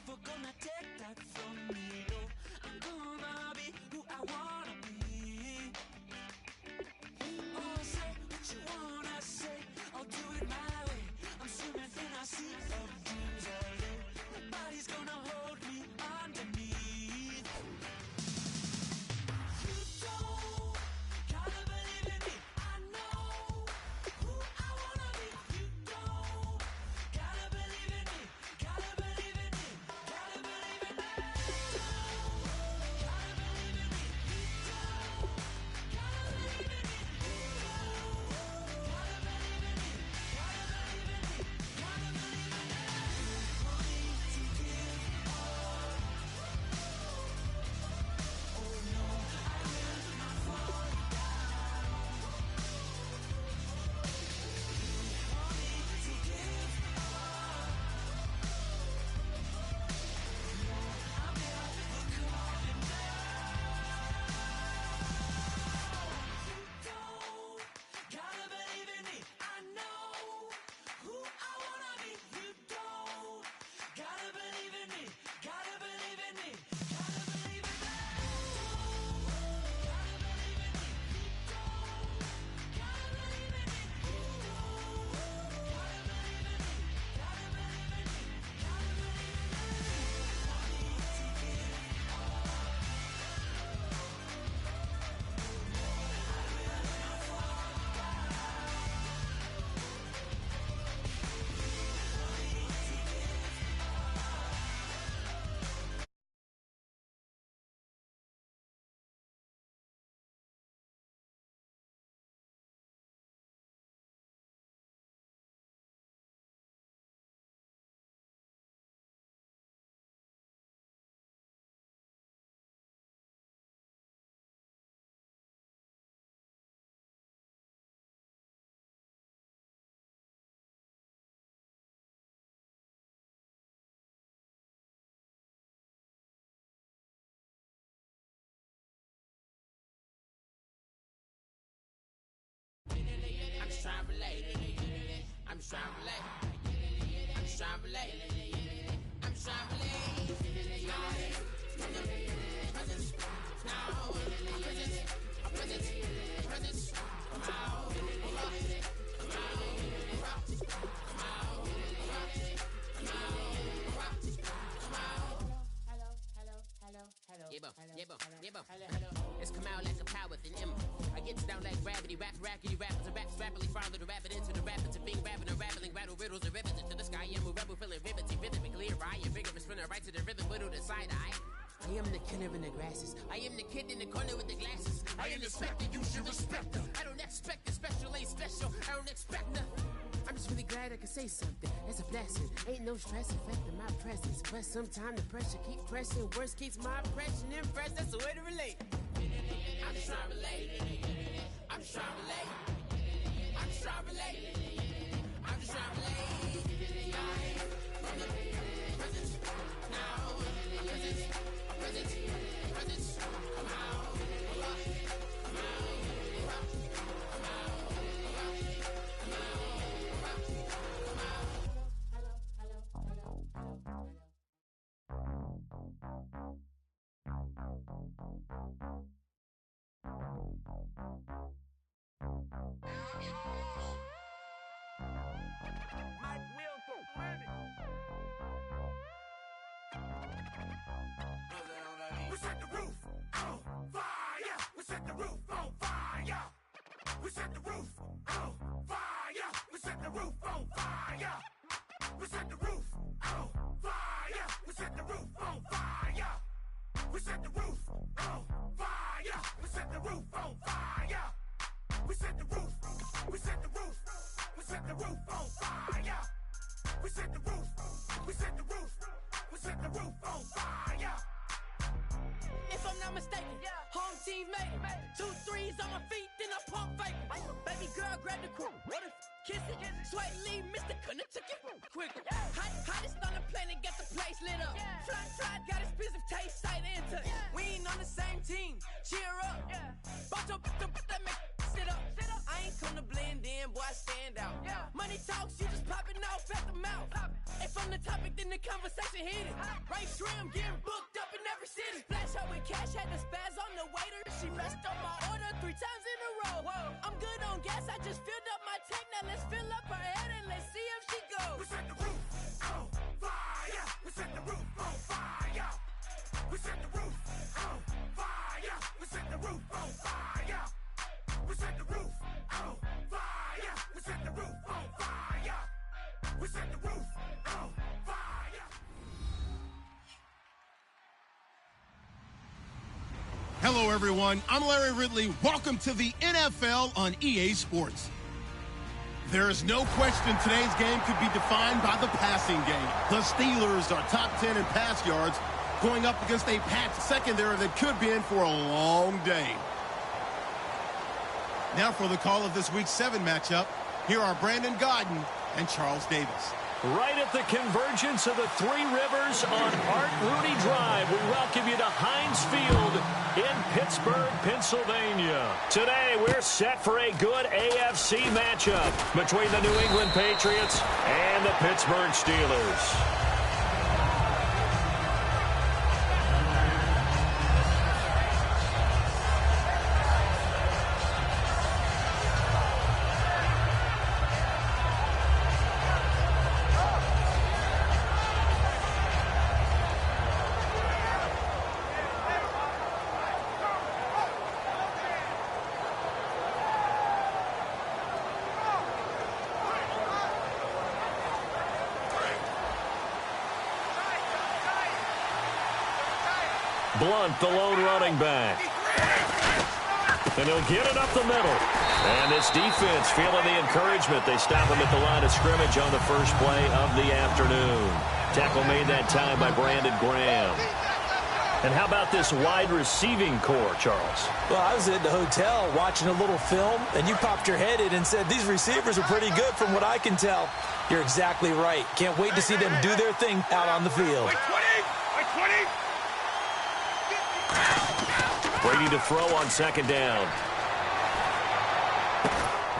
never gonna take that from me. No, I'm gonna be who I wanna be. Oh, say what you wanna say, I'll do it my way. I'm swimming in a sea of dreams all day. Nobody's gonna hold me underneath. You don't gotta believe in me. I know who I wanna be. You don't gotta believe in me. Gotta believe in me. Gotta believe in me. You don't gotta believe in me. You don't gotta believe in me. You don't gotta believe in me. Gotta believe in me. Gotta believe in me. For me to give up. Oh no, I will not fall down. For me to give up. No, I'm never coming down. You don't gotta believe in me. I know who I wanna be. You don't gotta believe in me. Gotta believe in me. Gotta believe in me. Gotta believe in me. You don't gotta believe in me. You don't gotta believe in me. Gotta believe in me. Gotta believe in me. For me to give up. I will not fall down. For me to give I'm just trying to relate. I'm just trying to relate. I'm just trying to relate. I'm just trying to relate. Presence. Now. Presence. Come out. Come out. It's come out like a power within him. I get down like gravity, rackety rappers and raps rapidly farther to rapid into the rapid to being rapping and rattling, rattle riddles and rivets into the sky. I'm a rebel feeling rhythmically right, a rigorous spinner right to the rhythm, widow to side eye. I am the killer in the grasses. I am the kid in the corner with the glasses. I am the specter, you should respect them. I don't expect the special, ain't special. I don't expect nothing. I'm just really glad I can say something. That's a blessing. Ain't no stress affecting my presence. But sometimes the pressure keep pressing. Worst keeps my impression impressed. That's the way to relate. I'm just trying to relate. I'm just trying to relate. I'm just trying to relate. I'm just trying to relate. Presence. Now. Presence. Come out. Come out. Come out. Come out. We set the roof on fire. We set the roof on fire. We set the roof on fire. We set the roof on fire. We set the roof on fire. We set the roof on fire. We set the roof on fire. We set the roof on fire. We set the roof. We set the roof. We set the roof on fire. We set the roof. We set the roof. We set the roof on fire. If I'm not mistaken, home team made it. 2 threes on my feet, then I pump fake. Baby girl, grab the crew. What if kiss it? Sweat leave, Mr. Couldn't took it quicker. Hottest on the planet, got the place lit up. Fly, got expensive taste, sight into. We ain't on the same team. Cheer up. Bunch of that make sit up. I ain't come to blend in, boy, I stand out. Money talks, you just popping off at the mouth. If I'm on the topic, then the conversation heated. Right trim, getting booked up in every city. Flash her with cash, had to spaz on the waiter. She messed up my order 3 times in a row. Whoa, I'm good on gas, I just filled up my tank. Now let's fill up her head and let's see if she goes. We set the roof on fire. We set the roof on fire. We set the roof on fire. We set the roof on fire. We set the roof on fire. We set the roof on fire. We set the roof on fire. Hello, everyone. I'm Larry Ridley. Welcome to the NFL on EA Sports. There is no question today's game could be defined by the passing game. The Steelers are top 10 in pass yards, going up against a packed secondary that could be in for a long day. Now for the call of this Week 7 matchup, here are Brandon Godden and Charles Davis. Right at the convergence of the Three Rivers on Art Rooney Drive, we welcome you to Heinz Field in Pittsburgh, Pennsylvania. Today, we're set for a good AFC matchup between the New England Patriots and the Pittsburgh Steelers. Blunt, the lone running back. And he'll get it up the middle. And this defense feeling the encouragement. They stop him at the line of scrimmage on the first play of the afternoon. Tackle made that time by Brandon Graham. And how about this wide receiving core, Charles? Well, I was at the hotel watching a little film, and you popped your head in and said, these receivers are pretty good from what I can tell. You're exactly right. Can't wait to see them do their thing out on the field. Brady to throw on second down.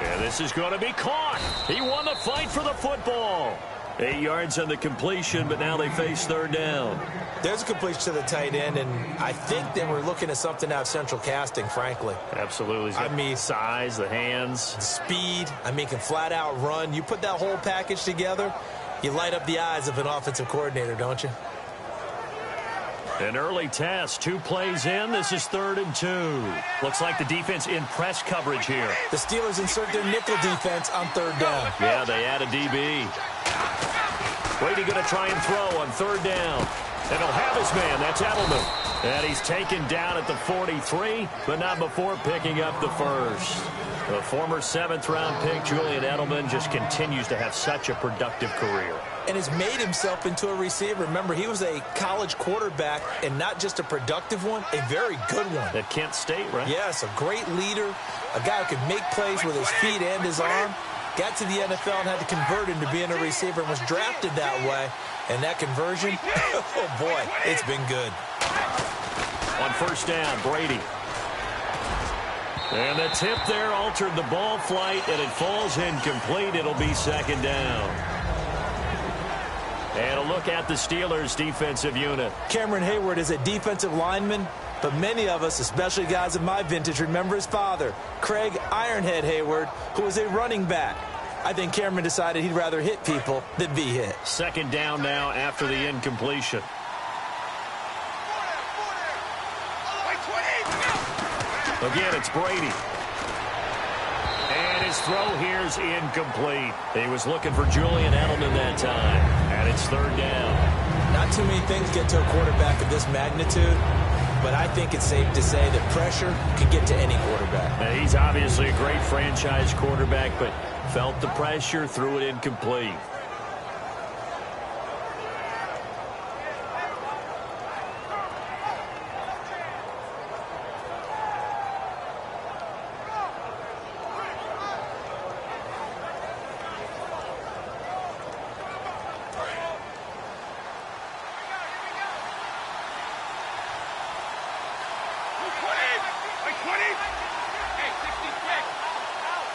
And this is going to be caught. He won the fight for the football. 8 yards on the completion, but now they face third down. There's a completion to the tight end, and I think they were looking at something out of central casting, frankly. Absolutely. I mean, size, the hands. Speed. I mean, can flat out run. You put that whole package together, you light up the eyes of an offensive coordinator, don't you? An early test, 2 plays in. This is 3rd and 2. Looks like the defense in press coverage here. The Steelers insert their nickel defense on third down. Yeah, they add a DB. Brady going to try and throw on third down. And he'll have his man. That's Edelman. And he's taken down at the 43, but not before picking up the first. The former 7th-round pick, Julian Edelman, just continues to have such a productive career. And has made himself into a receiver. Remember, he was a college quarterback, and not just a productive one, a very good one. At Kent State, right? Yes, a great leader, a guy who could make plays with his feet and his arm. Got to the NFL and had to convert into being a receiver and was drafted that way. And that conversion, oh boy, it's been good. On first down, Brady. And the tip there altered the ball flight, and it falls incomplete. It'll be second down. And a look at the Steelers' defensive unit. Cameron Hayward is a defensive lineman, but many of us, especially guys of my vintage, remember his father, Craig Ironhead Hayward, who was a running back. I think Cameron decided he'd rather hit people than be hit. Second down now after the incompletion. Again, it's Brady. And his throw here's incomplete. He was looking for Julian Edelman that time. And it's third down. Not too many things get to a quarterback of this magnitude, but I think it's safe to say that pressure can get to any quarterback. Now, he's obviously a great franchise quarterback, but felt the pressure, threw it incomplete.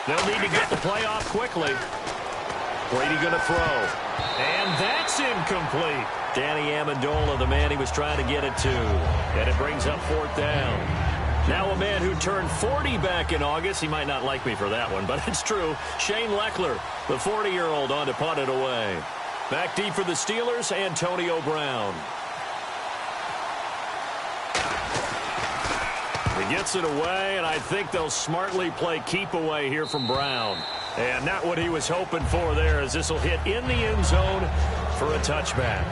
They'll need to get the play off quickly. Brady going to throw. And that's incomplete. Danny Amendola, the man he was trying to get it to. And it brings up 4th down. Now a man who turned 40 back in August. He might not like me for that one, but it's true. Shane Leckler, the 40-year-old, on to punt it away. Back deep for the Steelers, Antonio Brown. He gets it away, and I think they'll smartly play keep away here from Brown. And not what he was hoping for there, as this will hit in the end zone for a touchback.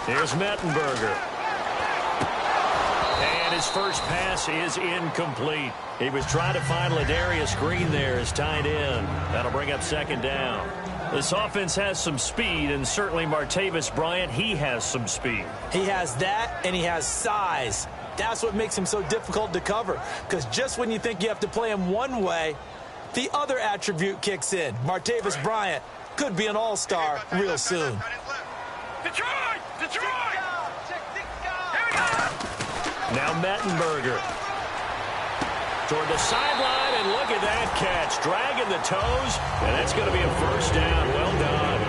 Here's Mettenberger. And his first pass is incomplete. He was trying to find Ladarius Green there as tight end. That'll bring up 2nd down. This offense has some speed, and certainly Martavis Bryant, he has some speed. He has that, and he has size. That's what makes him so difficult to cover, because just when you think you have to play him one way, the other attribute kicks in. Martavis Bryant could be an all-star real soon. Detroit! Detroit! Now Mettenberger toward the sideline, and look at that catch. Dragging the toes, and that's going to be a 1st down. Well done.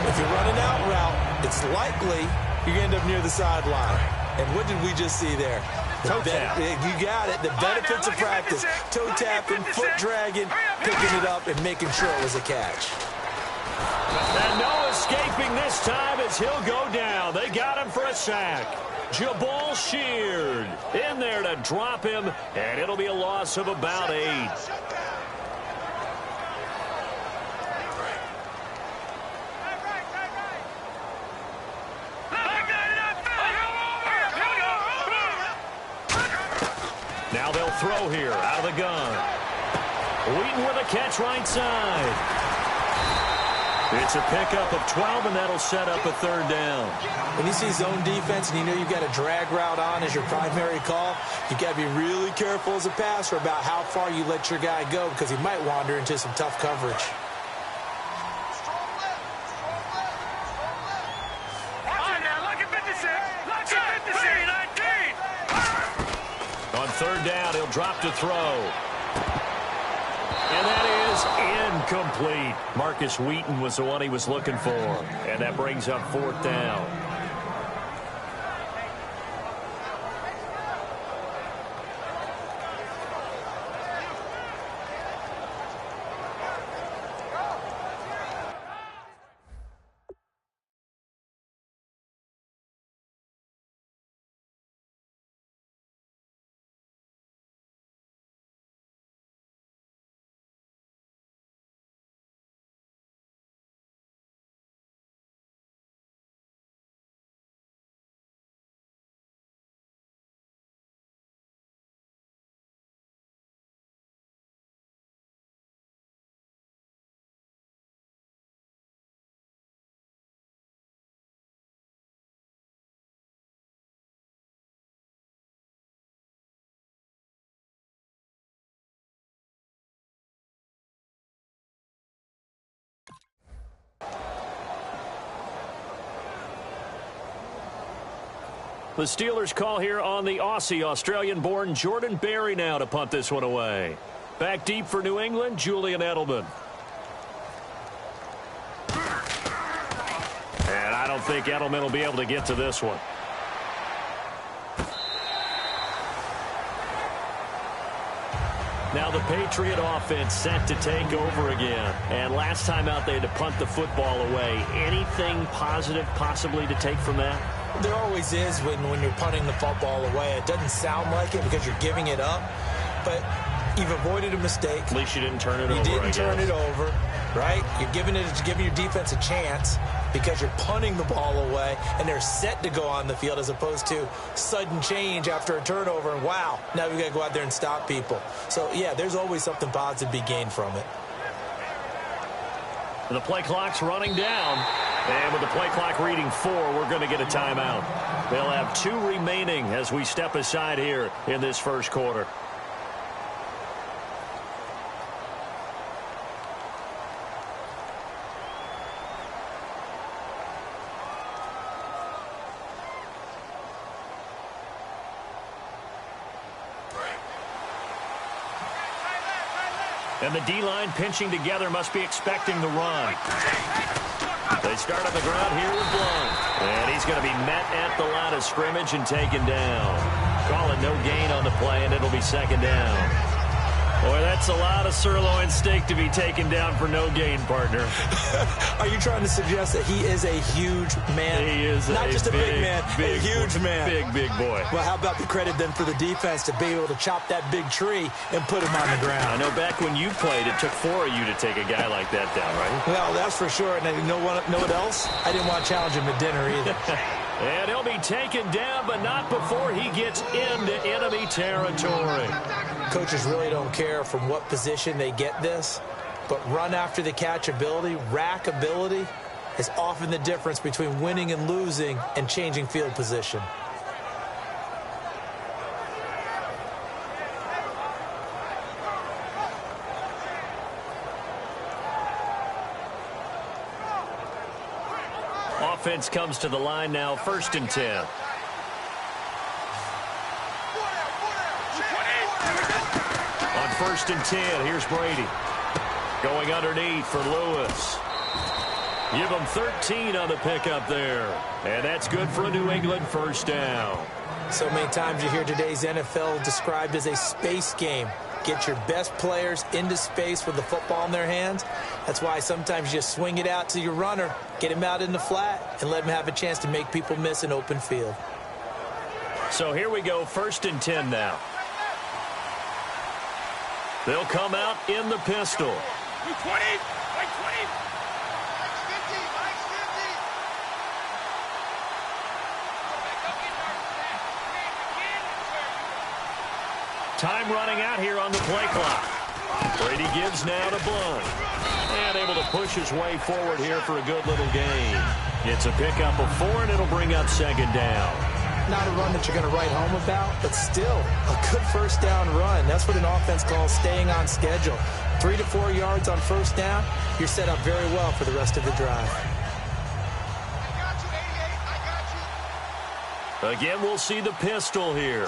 If you're running out route, it's likely you're going to end up near the sideline. And what did we just see there? Toe tap. You got it. The benefits of practice. Toe tapping, foot dragging, picking it up, and making sure it was a catch. And no escaping this time as he'll go down. They got him for a sack. Jabal Sheard in there to drop him, and it'll be a loss of about 8. Now they'll throw here out of the gun. Wheaton with a catch right side. It's a pickup of 12, and that'll set up a 3rd down. When you see zone defense and you know you've got a drag route on as your primary call, you've got to be really careful as a passer about how far you let your guy go, because he might wander into some tough coverage. On 3rd down, he'll drop to throw. And that is incomplete. Marcus Wheaton was the one he was looking for. And that brings up 4th down. The Steelers call here on the Aussie, Australian-born Jordan Berry now to punt this one away. Back deep for New England, Julian Edelman. And I don't think Edelman will be able to get to this one. Now the Patriot offense set to take over again. And last time out they had to punt the football away. Anything positive possibly to take from that? There always is when you're punting the football away. It doesn't sound like it because you're giving it up, but you've avoided a mistake. At least you didn't turn it over. You didn't turn it over, right? You're giving your defense a chance because you're punting the ball away, and they're set to go on the field as opposed to sudden change after a turnover, and wow, now we've got to go out there and stop people. So, yeah, there's always something positive to be gained from it. The play clock's running down. And with the play clock reading 4, we're going to get a timeout. They'll have 2 remaining as we step aside here in this first quarter. And the D-line pinching together must be expecting the run. They start on the ground here with Blunt. And he's going to be met at the line of scrimmage and taken down. Call it no gain on the play, and it'll be second down. Boy, that's a lot of sirloin steak to be taken down for no gain, partner. Are you trying to suggest that he is a huge man? He is not just a big man, a huge man. Big boy. Well, how about the credit then for the defense to be able to chop that big tree and put him on the ground? I know back when you played, it took 4 of you to take a guy like that down, right? Well, that's for sure. And you know what else? I didn't want to challenge him at dinner either. And he'll be taken down, but not before he gets into enemy territory. Coaches really don't care from what position they get this, but run after the catch ability, rack ability, is often the difference between winning and losing and changing field position. Offense comes to the line now, 1st and 10. On 1st and 10, here's Brady. Going underneath for Lewis. Give him 13 on the pickup there. And that's good for a New England 1st down. So many times you hear today's NFL described as a space game. Get your best players into space with the football in their hands. That's why sometimes you just swing it out to your runner, get him out in the flat, and let him have a chance to make people miss an open field. So here we go, 1st and 10 now. They'll come out in the pistol. 20, 20. Time running out here on the play clock. Brady gives now to Blunt. And able to push his way forward here for a good little gain. It's a pickup of 4, and it'll bring up 2nd down. Not a run that you're going to write home about, but still a good 1st down run. That's what an offense calls staying on schedule. 3 to 4 yards on 1st down, you're set up very well for the rest of the drive. Again, we'll see the pistol here.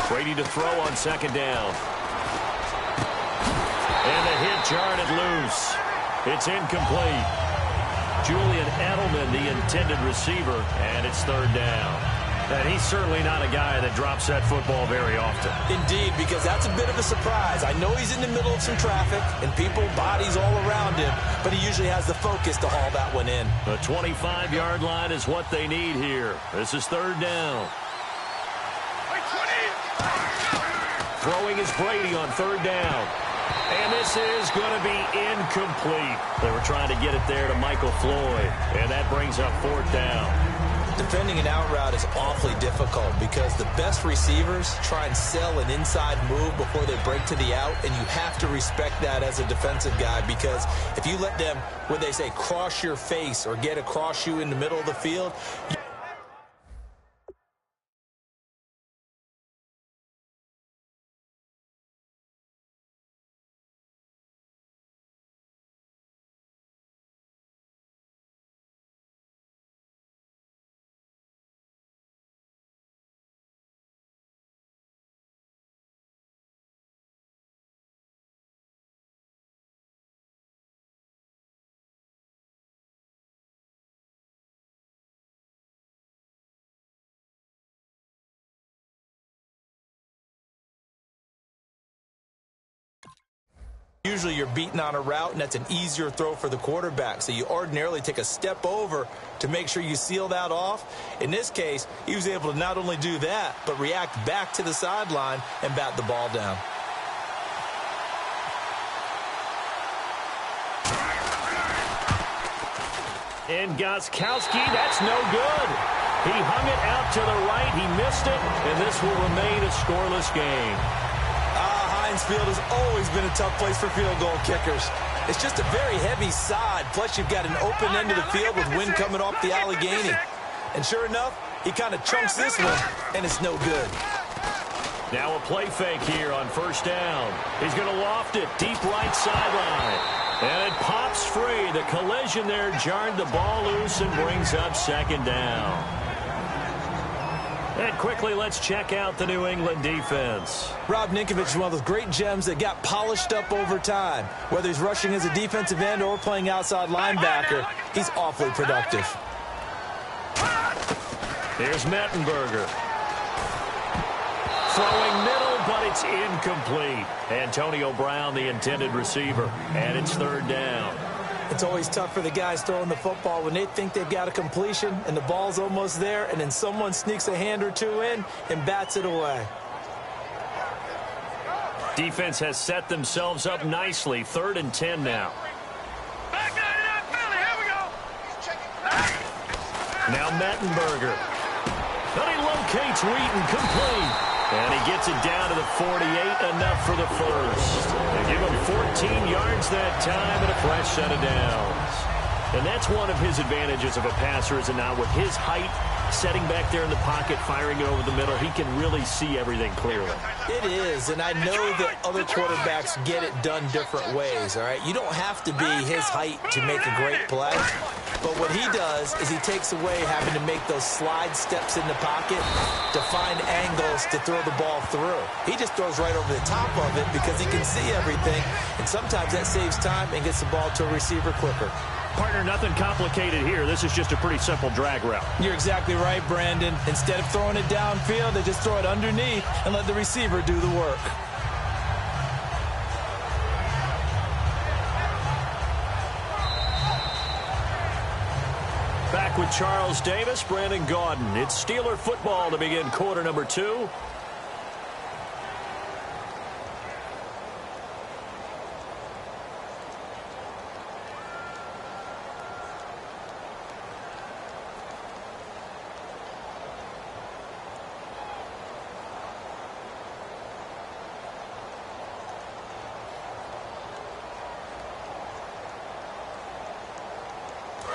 Brady to throw on 2nd down. And the hit jarred it loose. It's incomplete. Julian Edelman, the intended receiver, and it's 3rd down. And he's certainly not a guy that drops that football very often. Indeed, because that's a bit of a surprise. I know he's in the middle of some traffic and people, bodies all around him, but he usually has the focus to haul that one in. The 25-yard line is what they need here. This is 3rd down. Throwing is Brady on 3rd down. And this is going to be incomplete. They were trying to get it there to Michael Floyd. And that brings up 4th down. Defending an out route is awfully difficult because the best receivers try and sell an inside move before they break to the out, and you have to respect that as a defensive guy, because if you let them, what they say, cross your face or get across you in the middle of the field, usually you're beating on a route, and that's an easier throw for the quarterback. So you ordinarily take a step over to make sure you seal that off. In this case, he was able to not only do that, but react back to the sideline and bat the ball down. And Gostkowski, that's no good. He hung it out to the right. He missed it, and this will remain a scoreless game. Heinz Field has always been a tough place for field goal kickers. It's just a very heavy side, plus you've got an open end of the field with wind coming off the Allegheny. And sure enough, he kind of chunks this one, and it's no good. Now a play fake here on 1st down. He's going to loft it deep right sideline. And it pops free. The collision there jarred the ball loose and brings up 2nd down. And quickly, let's check out the New England defense. Rob Ninkovich is one of those great gems that got polished up over time. Whether he's rushing as a defensive end or playing outside linebacker, he's awfully productive. Here's Mettenberger. Throwing middle, but it's incomplete. Antonio Brown, the intended receiver, and it's third down. It's always tough for the guys throwing the football when they think they've got a completion and the ball's almost there, and then someone sneaks a hand or two in and bats it away. Defense has set themselves up nicely. 3rd and 10 now. Now Mettenberger. But he locates Wheaton, complete. And he gets it down to the 48, enough for the first. They give him 14 yards that time and a fresh set of downs. And that's one of his advantages of a passer, is it not? With his height, setting back there in the pocket, firing it over the middle, he can really see everything clearly. It is, and I know that other quarterbacks get it done different ways, all right? You don't have to be his height to make a great play. But what he does is he takes away having to make those slide steps in the pocket to find angles to throw the ball through. He just throws right over the top of it because he can see everything, and sometimes that saves time and gets the ball to a receiver quicker. Partner, nothing complicated here. This is just a pretty simple drag route. You're exactly right, Brandon. Instead of throwing it downfield, they just throw it underneath and let the receiver do the work. Back with Charles Davis, Brandon Gaudin. It's Steeler football to begin quarter number 2.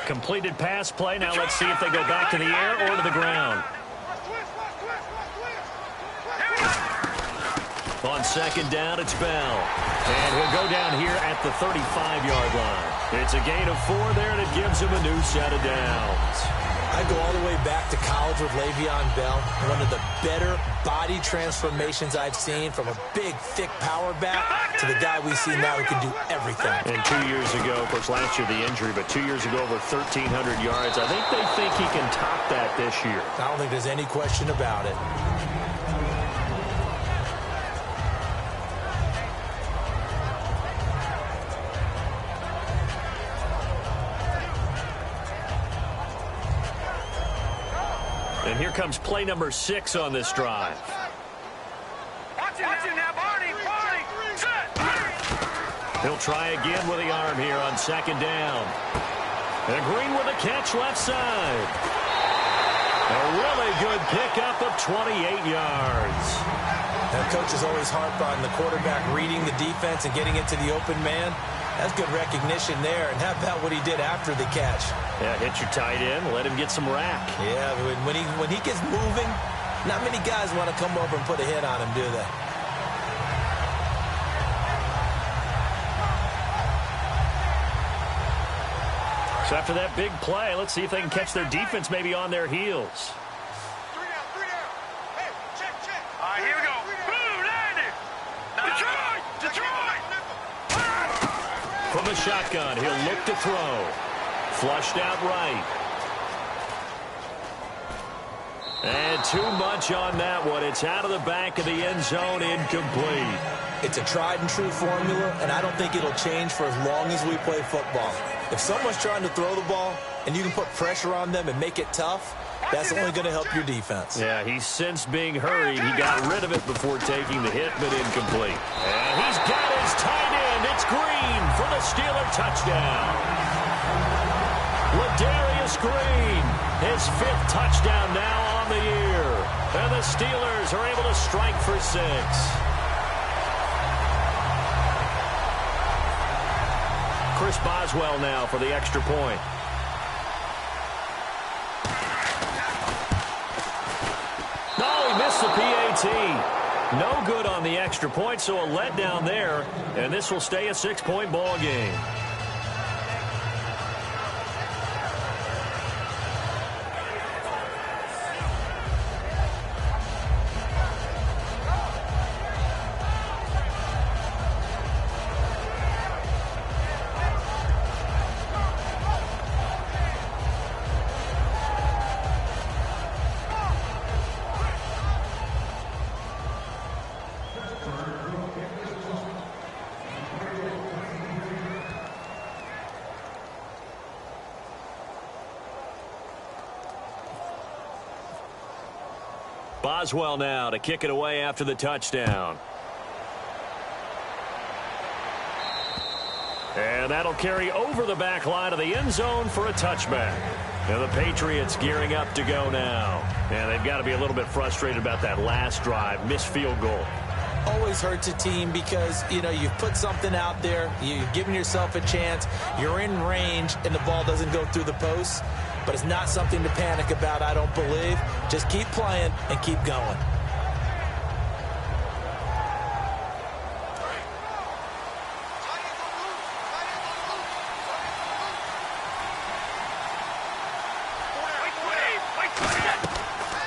Completed pass play. Now let's see if they go back to the air or to the ground. On 2nd down, it's Bell. And he'll go down here at the 35-yard line. It's a gain of 4 there, and it gives him a new set of downs. I go all the way back to college with Le'Veon Bell. One of the better body transformations I've seen, from a big, thick power back to the guy we see now who can do everything. And 2 years ago, of course, last year the injury, but 2 years ago over 1,300 yards. I think they think he can top that this year. I don't think there's any question about it. And here comes play number 6 on this drive. Watch it now, Barney. He'll try again with the arm here on 2nd down. And Green with a catch left side. A really good pickup of 28 yards. That coach is always harped on the quarterback reading the defense and getting it to the open man. That's good recognition there. And how about what he did after the catch? Yeah, hit your tight end, let him get some rack. Yeah, when he gets moving, not many guys want to come over and put a hit on him, do they? So after that big play, let's see if they can catch their defense maybe on their heels. 3 down. Hey, check. All right, here we go. Boom, landed. Detroit. From the shotgun, he'll look to throw. Flushed out right. And too much on that one. It's out of the back of the end zone, incomplete. It's a tried and true formula, and I don't think it'll change for as long as we play football. If someone's trying to throw the ball and you can put pressure on them and make it tough, that's only going to help your defense. Yeah, he's since being hurried. He got rid of it before taking the hit, but incomplete. And he's got his tight end. It's Green for the Steeler touchdown. Ladarius Green, his 5th touchdown now on the year. And the Steelers are able to strike for 6. Chris Boswell now for the extra point. No, he missed the PAT. No good on the extra point, so a letdown there. And this will stay a 6-point ball game. Boswell now to kick it away after the touchdown. And that'll carry over the back line of the end zone for a touchback. And the Patriots gearing up to go now. And they've got to be a little bit frustrated about that last drive, missed field goal. Always hurts a team because, you've put something out there, you've given yourself a chance, you're in range, and the ball doesn't go through the posts. But it's not something to panic about, I don't believe. Just keep playing and keep going.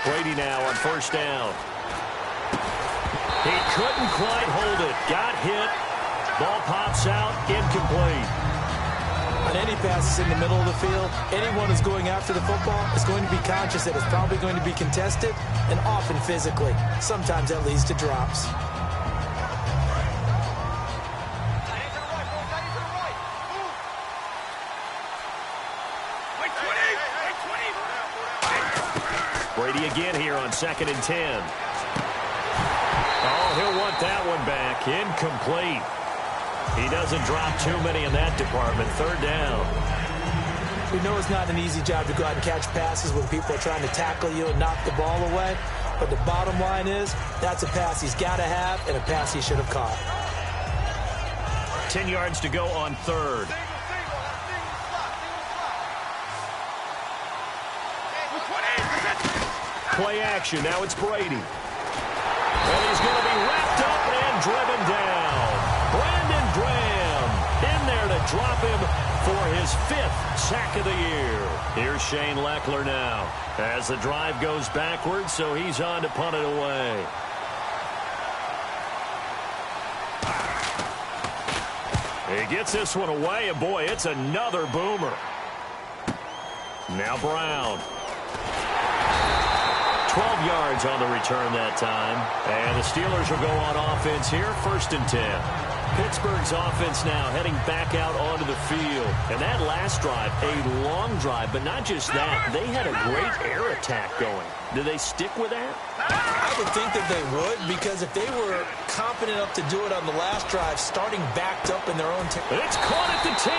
Brady now on first down. He couldn't quite hold it. Got hit. Ball pops out. Incomplete. On any passes in the middle of the field, anyone who's going after the football is going to be conscious that it's probably going to be contested, and often physically. Sometimes that leads to drops. Brady again here on 2nd and 10. Oh, he'll want that one back. Incomplete. He doesn't drop too many in that department. 3rd down. We know it's not an easy job to go out and catch passes when people are trying to tackle you and knock the ball away. But the bottom line is, that's a pass he's got to have and a pass he should have caught. 10 yards to go on 3rd. Play action. Now it's Brady. And he's going to be wrapped up and driven down. Brandon Graham in there to drop him for his 5th sack of the year. Here's Shane Leckler now as the drive goes backwards, so he's on to punt it away. He gets this one away, and boy, it's another boomer. Now Brown. 12 yards on the return that time. And the Steelers will go on offense here, 1st and 10. Pittsburgh's offense now heading back out onto the field. And that last drive, a long drive, but not just that. They had a great air attack going. Do they stick with that? I would think that they would, because if they were confident enough to do it on the last drive, starting backed up in their own it's caught at the 10.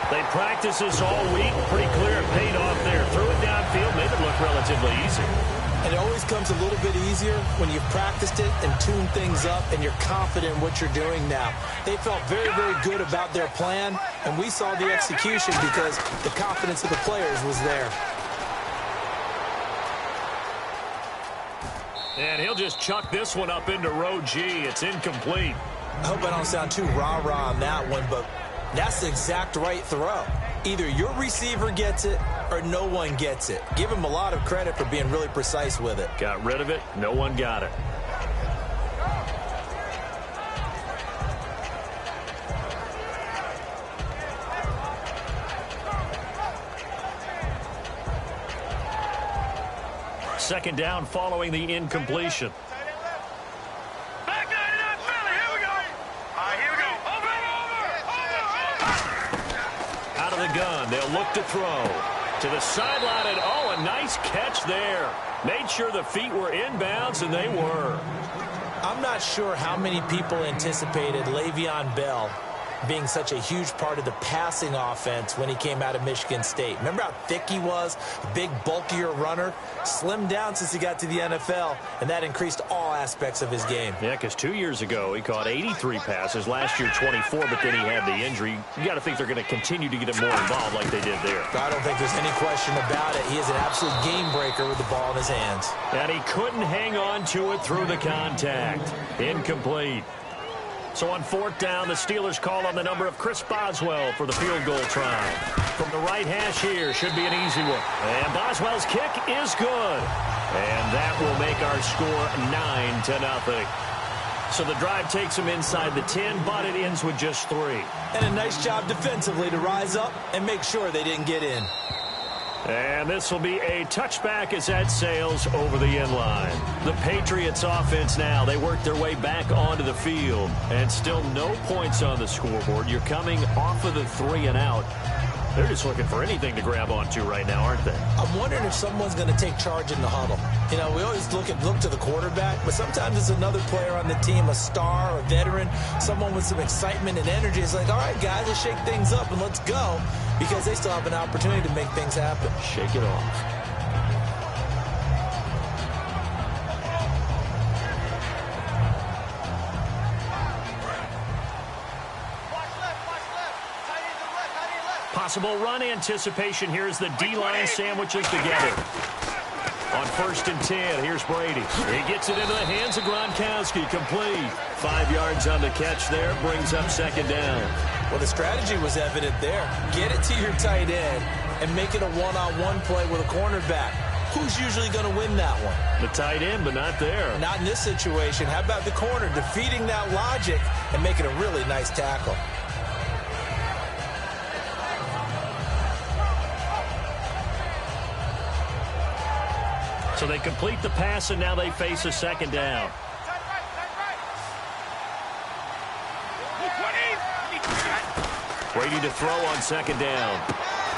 They practiced this all week. Pretty clear it paid off there. Threw it downfield, made it look relatively easy. And it always comes a little bit easier when you've practiced it and tuned things up and you're confident in what you're doing now. They felt very, very good about their plan, and we saw the execution because the confidence of the players was there. And he'll just chuck this one up into row G. It's incomplete. I hope I don't sound too rah-rah on that one, but that's the exact right throw. Either your receiver gets it or no one gets it. Give him a lot of credit for being really precise with it. Got rid of it. No one got it. Second down following the incompletion. Out of the gun, they'll look to throw. To the sideline, and oh, a nice catch there. Made sure the feet were inbounds, and they were. I'm not sure how many people anticipated Le'Veon Bell being such a huge part of the passing offense when he came out of Michigan State. Remember how thick he was? A big, bulkier runner. Slimmed down since he got to the NFL, and that increased all aspects of his game. Yeah, because 2 years ago, he caught 83 passes. Last year, 24, but then he had the injury. You got to think they're going to continue to get him more involved like they did there. I don't think there's any question about it. He is an absolute game breaker with the ball in his hands. And he couldn't hang on to it through the contact. Incomplete. So on 4th down, the Steelers call on the number of Chris Boswell for the field goal try. From the right hash here, should be an easy one. And Boswell's kick is good. And that will make our score 9-0. So the drive takes him inside the 10, but it ends with just 3. And a nice job defensively to rise up and make sure they didn't get in. And this will be a touchback as that sails over the end line. The Patriots offense now, they work their way back onto the field. And still no points on the scoreboard. You're coming off of the 3 and out. They're just looking for anything to grab onto right now, aren't they? I'm wondering if someone's going to take charge in the huddle. You know, we always look to the quarterback, but sometimes it's another player on the team, a star, a veteran, someone with some excitement and energy. It's like, all right, guys, let's shake things up and let's go, because they still have an opportunity to make things happen. Shake it off. Possible run anticipation here as the D-line sandwiches together. On 1st and 10, here's Brady. He gets it into the hands of Gronkowski, complete. 5 yards on the catch there, brings up 2nd down. Well, the strategy was evident there. Get it to your tight end and make it a one-on-one play with a cornerback. Who's usually going to win that one? The tight end, but not there. Not in this situation. How about the corner defeating that logic and making a really nice tackle? So they complete the pass, and now they face a 2nd down. Brady to throw on 2nd down.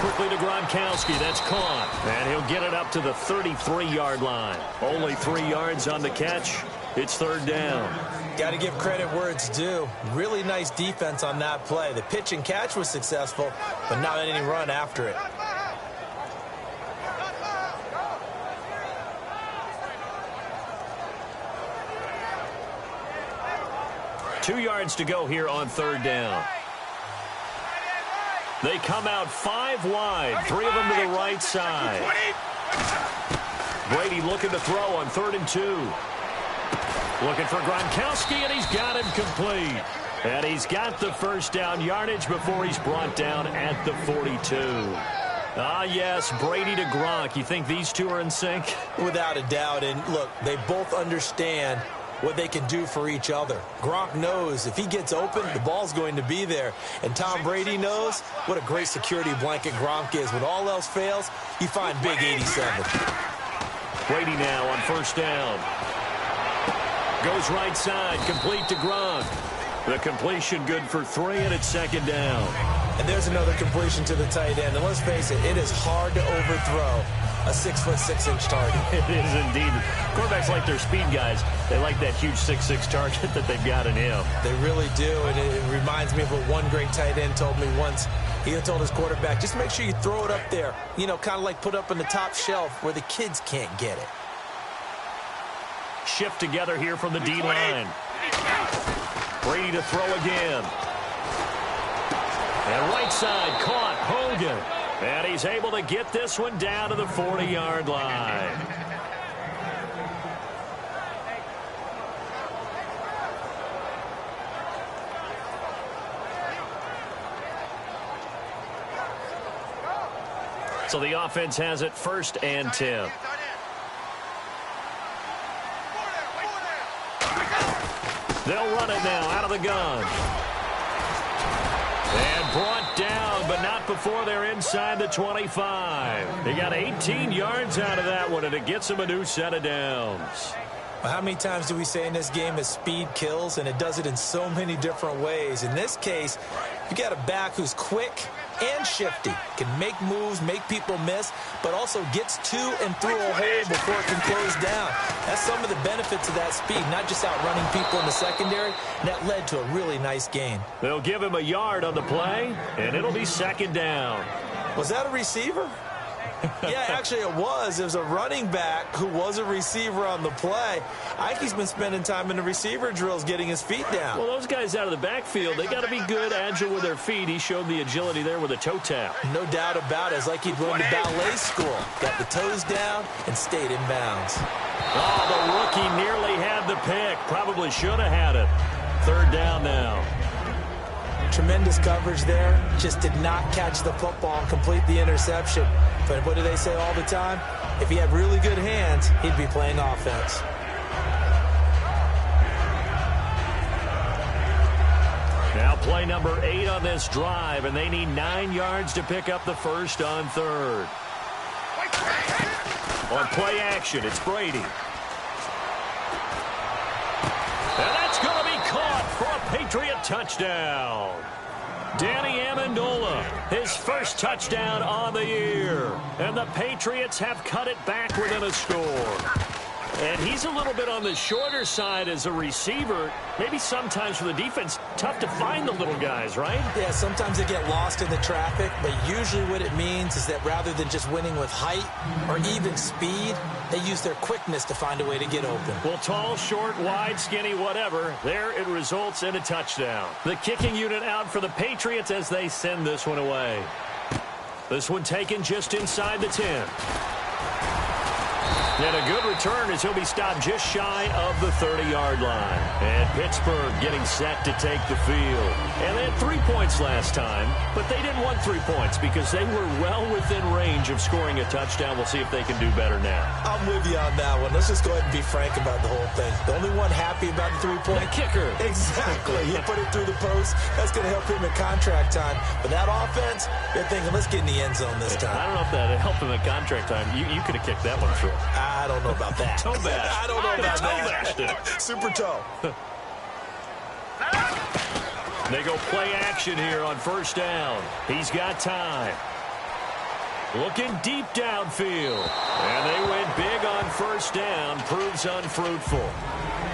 Quickly to Gronkowski. That's caught. And he'll get it up to the 33-yard line. Only 3 yards on the catch. It's 3rd down. Got to give credit where it's due. Really nice defense on that play. The pitch and catch was successful, but not any run after it. 2 yards to go here on 3rd down. They come out 5 wide, 3 of them to the right side. Brady looking to throw on 3rd and 2. Looking for Gronkowski, and he's got him complete. And he's got the 1st down yardage before he's brought down at the 42. Ah, yes, Brady to Gronk. You think these two are in sync? Without a doubt. And look, they both understand what they can do for each other. Gronk knows if he gets open, the ball's going to be there. And Tom Brady knows what a great security blanket Gronk is. When all else fails, you find Big 87. Brady now on 1st down. Goes right side, complete to Gronk. The completion good for 3, and it's 2nd down. And there's another completion to the tight end. And let's face it, it is hard to overthrow a 6'6" target. It is indeed. Quarterbacks like their speed guys. They like that huge 6'6" target that they've got in him. They really do, and it reminds me of what one great tight end told me once. He told his quarterback, just make sure you throw it up there. You know, kind of like put up on the top shelf where the kids can't get it. Shift together here from the D-line. Brady to throw again. And right side caught Hogan. And he's able to get this one down to the 40-yard line. So the offense has it 1st and 10. They'll run it now out of the gun. And brought down, but not before they're inside the 25. They got 18 yards out of that one, and it gets them a new set of downs. Well, how many times do we say in this game that speed kills, and it does it in so many different ways? In this case, you got a back who's quick and shifty, can make moves, make people miss, but also gets to and through a hole before it can close down. That's some of the benefits of that speed, not just outrunning people in the secondary, and that led to a really nice gain. They'll give him a yard on the play, and it'll be 2nd down. Was that a receiver? Yeah, actually it was. It was a running back who was a receiver on the play. I think he's been spending time in the receiver drills getting his feet down. Well, those guys out of the backfield, they got to be good, agile with their feet. He showed the agility there with a toe tap. No doubt about it. It's like he'd went to ballet school. Got the toes down and stayed in bounds. Oh, the rookie nearly had the pick. Probably should have had it. 3rd down now. Tremendous coverage there. Just did not catch the football and complete the interception. But what do they say all the time? If he had really good hands, he'd be playing offense. Now play number 8 on this drive, and they need 9 yards to pick up the 1st on 3rd. On play action, it's Brady. And that's going to be caught for a Patriot touchdown. Danny Amendola, his first touchdown on the year. And the Patriots have cut it back within a score. And he's a little bit on the shorter side as a receiver. Maybe sometimes for the defense, tough to find the little guys, right? Yeah, sometimes they get lost in the traffic, but usually what it means is that rather than just winning with height or even speed, they use their quickness to find a way to get open. Well, tall, short, wide, skinny, whatever, there it results in a touchdown. The kicking unit out for the Patriots as they send this one away. This one taken just inside the 10. And a good return as he'll be stopped just shy of the 30-yard line. And Pittsburgh getting set to take the field. And they had 3 points last time, but they didn't want 3 points because they were well within range of scoring a touchdown. We'll see if they can do better now. I'm with you on that one. Let's just go ahead and be frank about the whole thing. The only one happy about the 3-point? The kicker. Exactly. He put it through the post. That's going to help him in contract time. But that offense, they're thinking, let's get in the end zone this time. I don't know if that helped him in contract time. You could have kicked that one through. I don't know about that. Toe bash. I don't know about that. that. Super toe. They go play action here on first down. He's got time. Looking deep downfield. And they went big on first down. Proves unfruitful.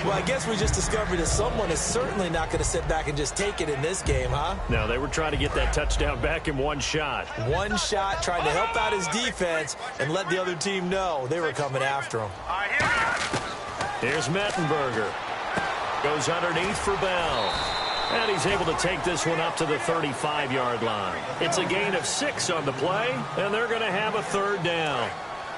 Well, I guess we just discovered that someone is certainly not going to sit back and just take it in this game, huh? No, they were trying to get that touchdown back in one shot. One shot, trying to help out his defense and let the other team know they were coming after him. Here's Mettenberger. Goes underneath for Bell. And he's able to take this one up to the 35-yard line. It's a gain of 6 on the play, and they're going to have a third down.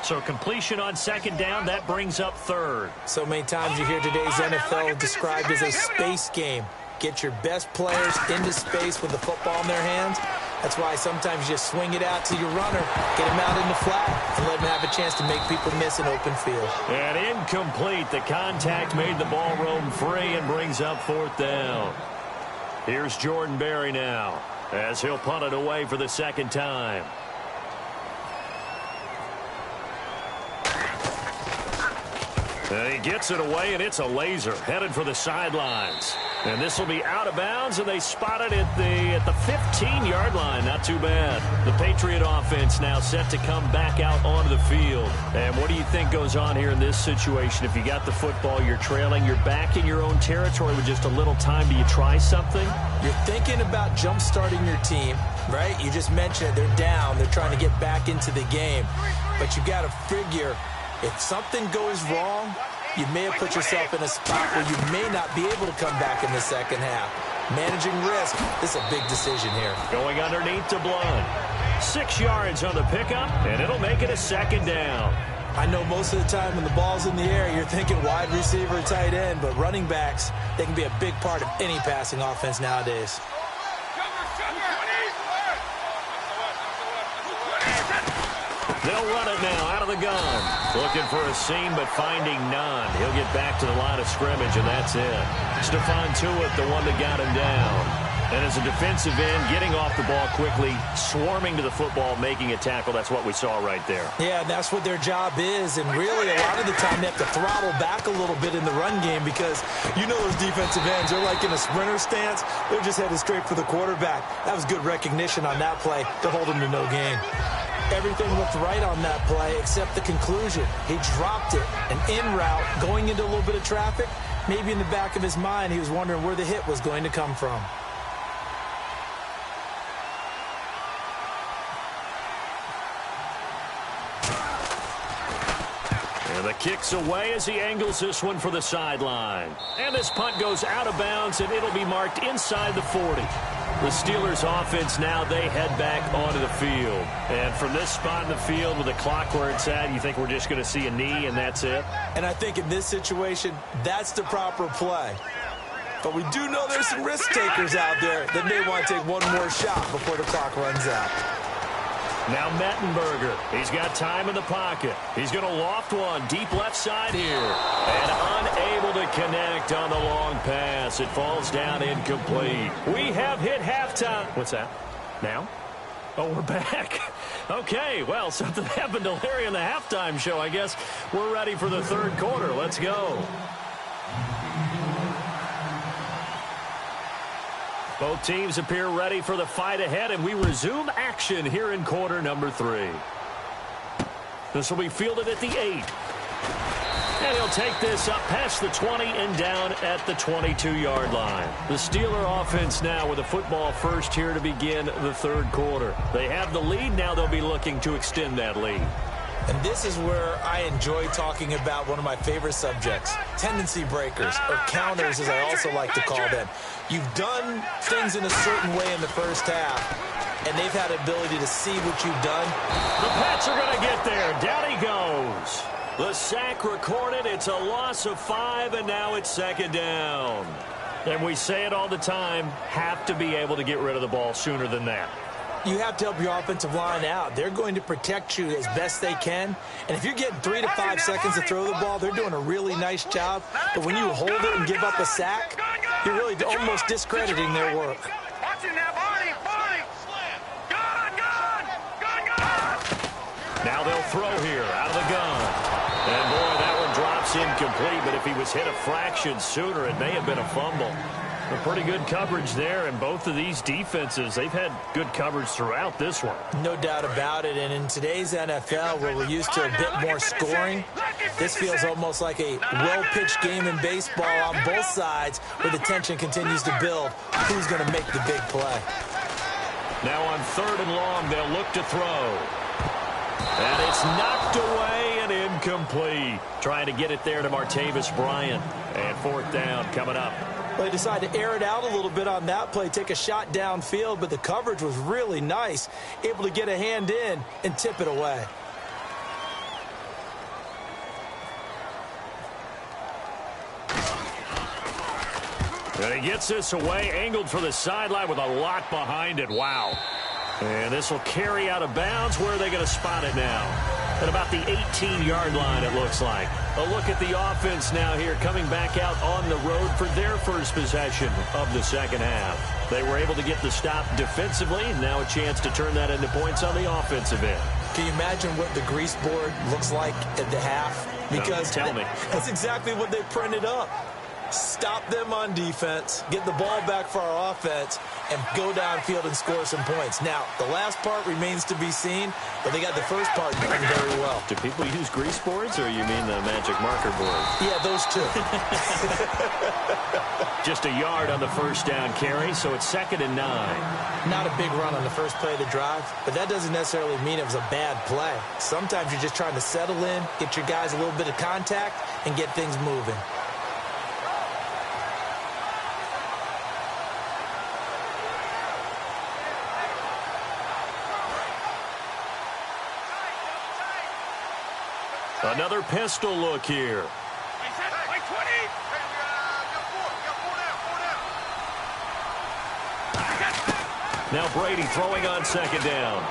So completion on second down, that brings up third. So many times you hear today's NFL described as a space game. Get your best players into space with the football in their hands. That's why sometimes you just swing it out to your runner, get him out in the flat, and let him have a chance to make people miss an open field. And incomplete. The contact made the ball roam free and brings up fourth down. Here's Jordan Berry now as he'll punt it away for the second time. And he gets it away, and it's a laser headed for the sidelines. And this will be out of bounds, and they spot it at the 15-yard line. Not too bad. The Patriot offense now set to come back out onto the field. And what do you think goes on here in this situation? If you got the football, you're trailing, you're back in your own territory with just a little time. Do you try something? You're thinking about jump-starting your team, right? You just mentioned it. They're down. They're trying to get back into the game. But you got to figure, if something goes wrong, you may have put yourself in a spot where you may not be able to come back in the second half. Managing risk, this is a big decision here. Going underneath to Blunt. 6 yards on the pickup, and it'll make it a second down. I know most of the time when the ball's in the air, you're thinking wide receiver, tight end, but running backs, they can be a big part of any passing offense nowadays. They'll run it now out of the gun. Looking for a seam, but finding none. He'll get back to the line of scrimmage, and that's it. Stephon Tuitt, the one that got him down. And as a defensive end, getting off the ball quickly, swarming to the football, making a tackle. That's what we saw right there. Yeah, that's what their job is. And really, a lot of the time, they have to throttle back a little bit in the run game because you know those defensive ends, they're like in a sprinter stance. They're just headed straight for the quarterback. That was good recognition on that play to hold him to no gain. Everything looked right on that play except the conclusion. He dropped it. An in route, going into a little bit of traffic. Maybe in the back of his mind, he was wondering where the hit was going to come from. And the kick's away as he angles this one for the sideline. And this punt goes out of bounds, and it'll be marked inside the 40. The Steelers offense now, they head back onto the field. And from this spot in the field with the clock where it's at, you think we're just going to see a knee and that's it? And I think in this situation, that's the proper play. But we do know there's some risk takers out there that may want to take one more shot before the clock runs out. Now Mettenberger, he's got time in the pocket. He's going to loft one deep left side here. And unable to connect on the long pass. It falls down incomplete. We have hit halftime. What's that? Now? Oh, we're back. Okay, well, something happened to Larry in the halftime show. I guess we're ready for the third quarter. Let's go. Both teams appear ready for the fight ahead, and we resume action here in quarter number 3. This will be fielded at the 8. And he'll take this up past the 20 and down at the 22-yard line. The Steeler offense now with a football first here to begin the third quarter. They have the lead. Now they'll be looking to extend that lead. And this is where I enjoy talking about one of my favorite subjects, tendency breakers, or counters as I also like to call them. You've done things in a certain way in the first half, and they've had the ability to see what you've done. The Pats are going to get there. Down he goes. The sack recorded. It's a loss of 5, and now it's second down. And we say it all the time, have to be able to get rid of the ball sooner than that. You have to help your offensive line out. They're going to protect you as best they can. And if you're getting 3 to 5 seconds to throw the ball, they're doing a really nice job. But when you hold it and give up a sack, you're really almost discrediting their work. Now they'll throw here out of the gun. And, boy, that one drops incomplete. But if he was hit a fraction sooner, it may have been a fumble. A pretty good coverage there, and both of these defenses, they've had good coverage throughout this one. No doubt about it, and in today's NFL, where we're used to a bit more scoring, this feels almost like a well-pitched game in baseball on both sides, where the tension continues to build. Who's going to make the big play? Now on 3rd and long, they'll look to throw. And it's knocked away and incomplete. Trying to get it there to Martavis Bryant. And 4th down coming up. Well, they decided to air it out a little bit on that play, take a shot downfield, but the coverage was really nice, able to get a hand in and tip it away. And he gets this away, angled for the sideline with a lot behind it. Wow. And this will carry out of bounds. Where are they going to spot it now? At about the 18-yard line, it looks like. A look at the offense now here, coming back out on the road for their first possession of the second half. They were able to get the stop defensively, and now a chance to turn that into points on the offensive end. Can you imagine what the grease board looks like at the half? Because tell me. That's exactly what they printed up. Stop them on defense, get the ball back for our offense, and go downfield and score some points. Now, the last part remains to be seen, but they got the first part done very well. Do people use grease boards, or you mean the magic marker board? Yeah, those two. Just a yard on the first down carry, so it's 2nd and 9. Not a big run on the first play of the drive, but that doesn't necessarily mean it was a bad play. Sometimes you're just trying to settle in, get your guys a little bit of contact, and get things moving. Another pistol look here. Now Brady throwing on 2nd down.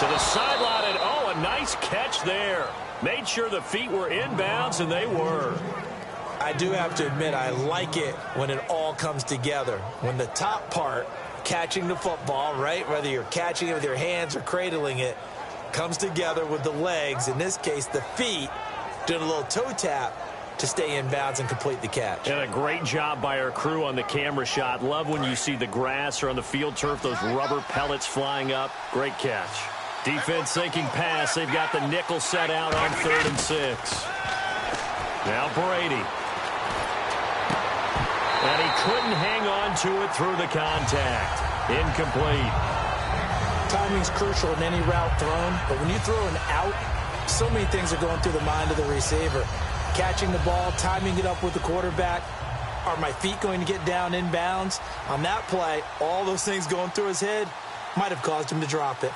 To the sideline, and a nice catch there. Made sure the feet were inbounds, and they were. I do have to admit, I like it when it all comes together. When the top part, catching the football, right, whether you're catching it with your hands or cradling it, comes together with the legs, in this case the feet, doing a little toe tap to stay in bounds and complete the catch. And a great job by our crew on the camera shot. Love when you see the grass or on the field turf, those rubber pellets flying up. Great catch. Defense thinking pass. They've got the nickel set out on 3rd and 6. Now Brady. And he couldn't hang on to it through the contact. Incomplete. Timing's crucial in any route thrown, but when you throw an out, so many things are going through the mind of the receiver. Catching the ball, timing it up with the quarterback. Are my feet going to get down in bounds? On that play, all those things going through his head might have caused him to drop it.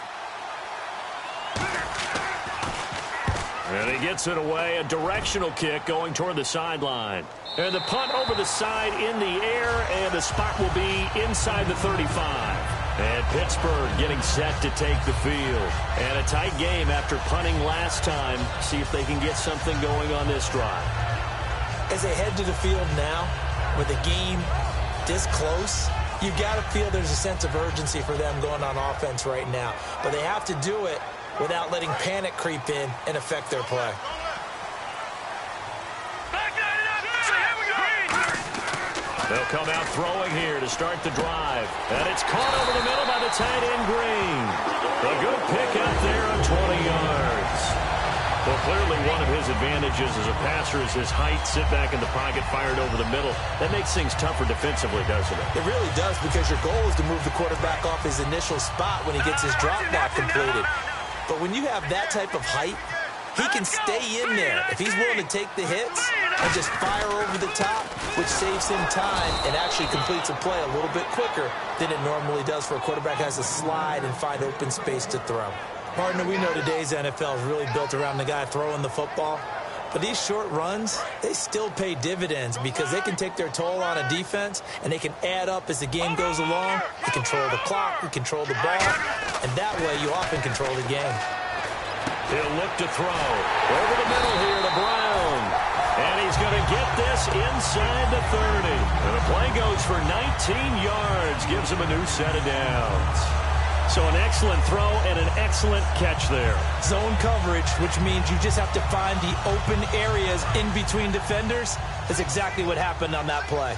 And he gets it away, a directional kick going toward the sideline. And the punt over the side in the air, and the spot will be inside the 35. And Pittsburgh getting set to take the field. And a tight game after punting last time. See if they can get something going on this drive. As they head to the field now, with the game this close, you got to feel there's a sense of urgency for them going on offense right now. But they have to do it without letting panic creep in and affect their play. They'll come out throwing here to start the drive. And it's caught over the middle by the tight end, Green. A good pick up there on 20 yards. Well, clearly one of his advantages as a passer is his height. Sit back in the pocket, fired over the middle. That makes things tougher defensively, doesn't it? It really does, because your goal is to move the quarterback off his initial spot when he gets his drop back completed. But when you have that type of height, he can stay in there if he's willing to take the hits and just fire over the top, which saves him time and actually completes a play a little bit quicker than it normally does for a quarterback who has to slide and find open space to throw. Partner, we know today's NFL is really built around the guy throwing the football. But these short runs, they still pay dividends because they can take their toll on a defense and they can add up as the game goes along. You control the clock, you control the ball, and that way you often control the game. He'll look to throw. Over the middle here to Brown. And he's going to get this inside the 30. And the play goes for 19 yards. Gives him a new set of downs. So an excellent throw and an excellent catch there. Zone coverage, which means you just have to find the open areas in between defenders. That's exactly what happened on that play.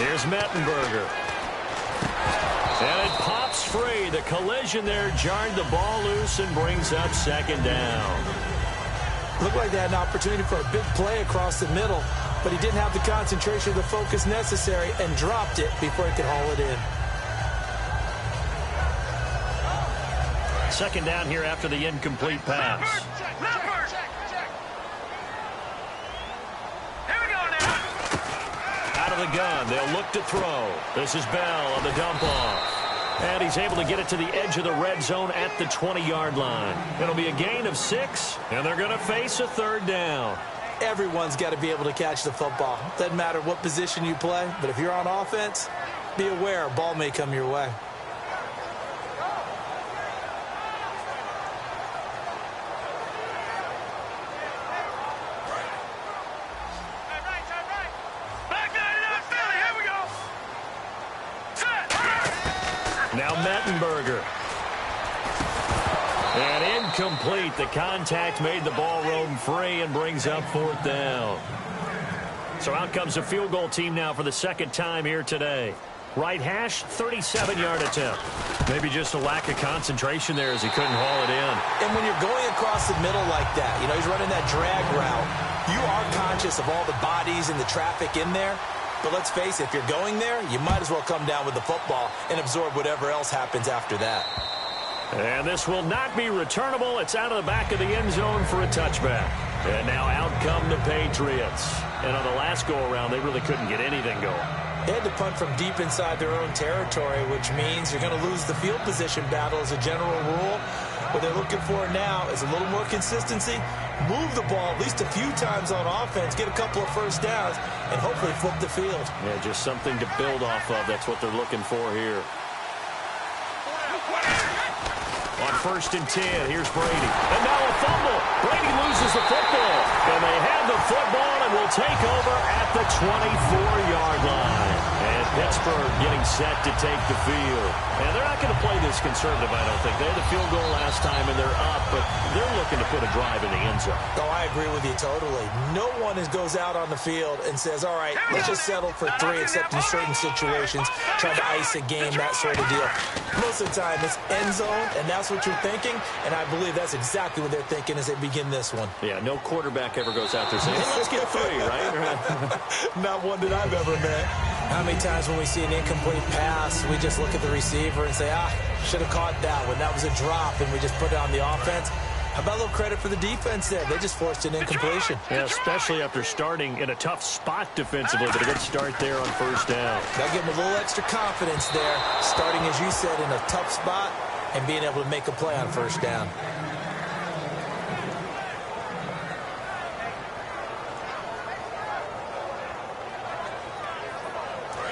Here's Mettenberger. And it pops free. The collision there jarred the ball loose and brings up second down. Looked like they had an opportunity for a big play across the middle, but he didn't have the concentration or the focus necessary and dropped it before he could haul it in. Second down here after the incomplete pass. Out of the gun, they'll look to throw. This is Bell on the dump off. And he's able to get it to the edge of the red zone at the 20-yard line. It'll be a gain of 6, and they're going to face a third down. Everyone's got to be able to catch the football. Doesn't matter what position you play, but if you're on offense, be aware a ball may come your way. Now Mettenberger. And incomplete. The contact made the ball roam free and brings up fourth down. So out comes a field goal team now for the second time here today. Right hash, 37-yard attempt. Maybe just a lack of concentration there as he couldn't haul it in. And when you're going across the middle like that, you know, he's running that drag route, you are conscious of all the bodies and the traffic in there. But let's face it, if you're going there, you might as well come down with the football and absorb whatever else happens after that. And this will not be returnable. It's out of the back of the end zone for a touchback. And now out come the Patriots. And on the last go-around, they really couldn't get anything going. They had to punt from deep inside their own territory, which means you're going to lose the field position battle as a general rule. What they're looking for now is a little more consistency, move the ball at least a few times on offense, get a couple of first downs, and hopefully flip the field. Yeah, just something to build off of. That's what they're looking for here. On 1st and 10, here's Brady. And now a fumble. Brady loses the football. And they have the football and will take over at the 24-yard line. And Pittsburgh getting set to take the field. And they're not going to play this conservative, I don't think. They had the field goal last time, and they're up, but they're looking to put a drive in the end zone. Oh, I agree with you totally. No one goes out on the field and says, all right, let's just settle for 3, except in certain situations, try to ice a game, that sort of deal. Most of the time, it's end zone, and that's what you're thinking, and I believe that's exactly what they're thinking as they begin this one. Yeah, no quarterback ever goes out there saying, hey, let's get 3, right? Not one that I've ever met. How many times when we see an incomplete pass, we just look at the receiver and say, should have caught that one. That was a drop, and we just put it on the offense. How about a little credit for the defense there? They just forced an incompletion. Yeah, especially after starting in a tough spot defensively, but a good start there on 1st down. Got to give them a little extra confidence there, starting, as you said, in a tough spot and being able to make a play on 1st down.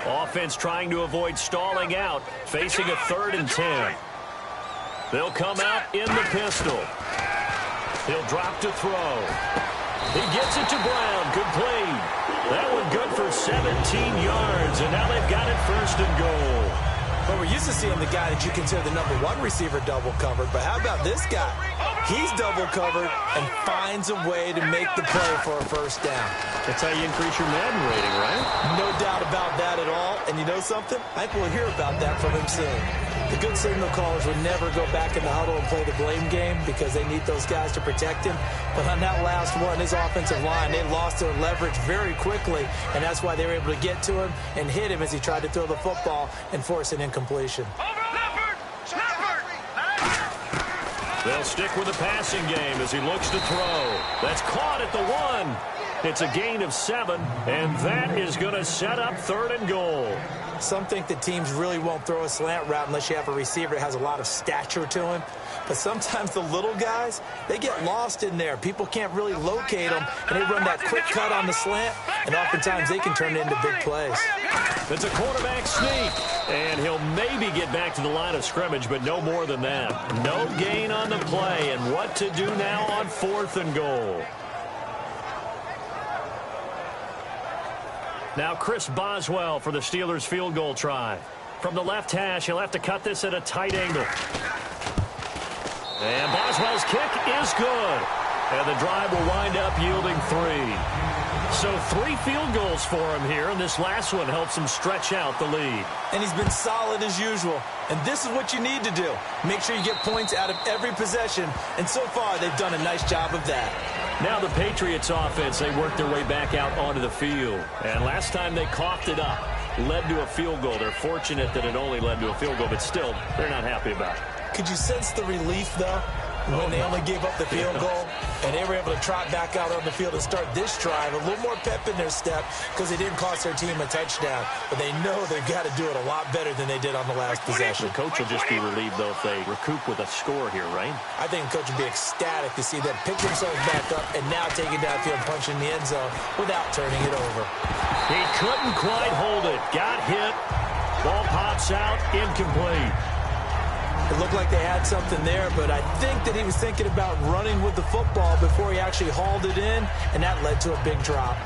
Offense trying to avoid stalling out, facing a 3rd and 10. They'll come out in the pistol. He'll drop to throw. He gets it to Brown, complete. That one good for 17 yards, and now they've got it 1st and goal. Well, we're used to seeing the guy that you consider the #1 receiver double covered, but how about this guy? He's double covered and finds a way to make the play for a first down. That's how you increase your Madden rating, right? No doubt about that at all. And you know something? I think we'll hear about that from him soon. The good signal callers would never go back in the huddle and play the blame game because they need those guys to protect him. But on that last one, his offensive line, they lost their leverage very quickly, and that's why they were able to get to him and hit him as he tried to throw the football and force an incompletion. They'll stick with the passing game as he looks to throw. That's caught at the 1. It's a gain of 7, and that is going to set up 3rd and goal. Some think that teams really won't throw a slant route unless you have a receiver that has a lot of stature to him. But sometimes the little guys, they get lost in there. People can't really locate them, and they run that quick cut on the slant, and oftentimes they can turn it into big plays. It's a quarterback sneak, and he'll maybe get back to the line of scrimmage, but no more than that. No gain on the play, and what to do now on 4th and goal. Now Chris Boswell for the Steelers field goal try. From the left hash, he'll have to cut this at a tight angle. And Boswell's kick is good. And the drive will wind up yielding 3. So 3 field goals for him here, and this last one helps him stretch out the lead. And he's been solid as usual. And this is what you need to do. Make sure you get points out of every possession. And so far, they've done a nice job of that. Now the Patriots offense, they worked their way back out onto the field. And last time they coughed it up, led to a field goal. They're fortunate that it only led to a field goal, but still, they're not happy about it. Could you sense the relief, though, when they only gave up the field goal and they were able to trot back out on the field and start this drive? A little more pep in their step because they didn't cost their team a touchdown. But they know they've got to do it a lot better than they did on the last possession. The coach will just be relieved, though, if they recoup with a score here, right? I think the coach would be ecstatic to see them pick themselves back up and now take it downfield and punch in the end zone without turning it over. He couldn't quite hold it. Got hit. Ball pops out. Incomplete. It looked like they had something there, but I think that he was thinking about running with the football before he actually hauled it in, and that led to a big drop.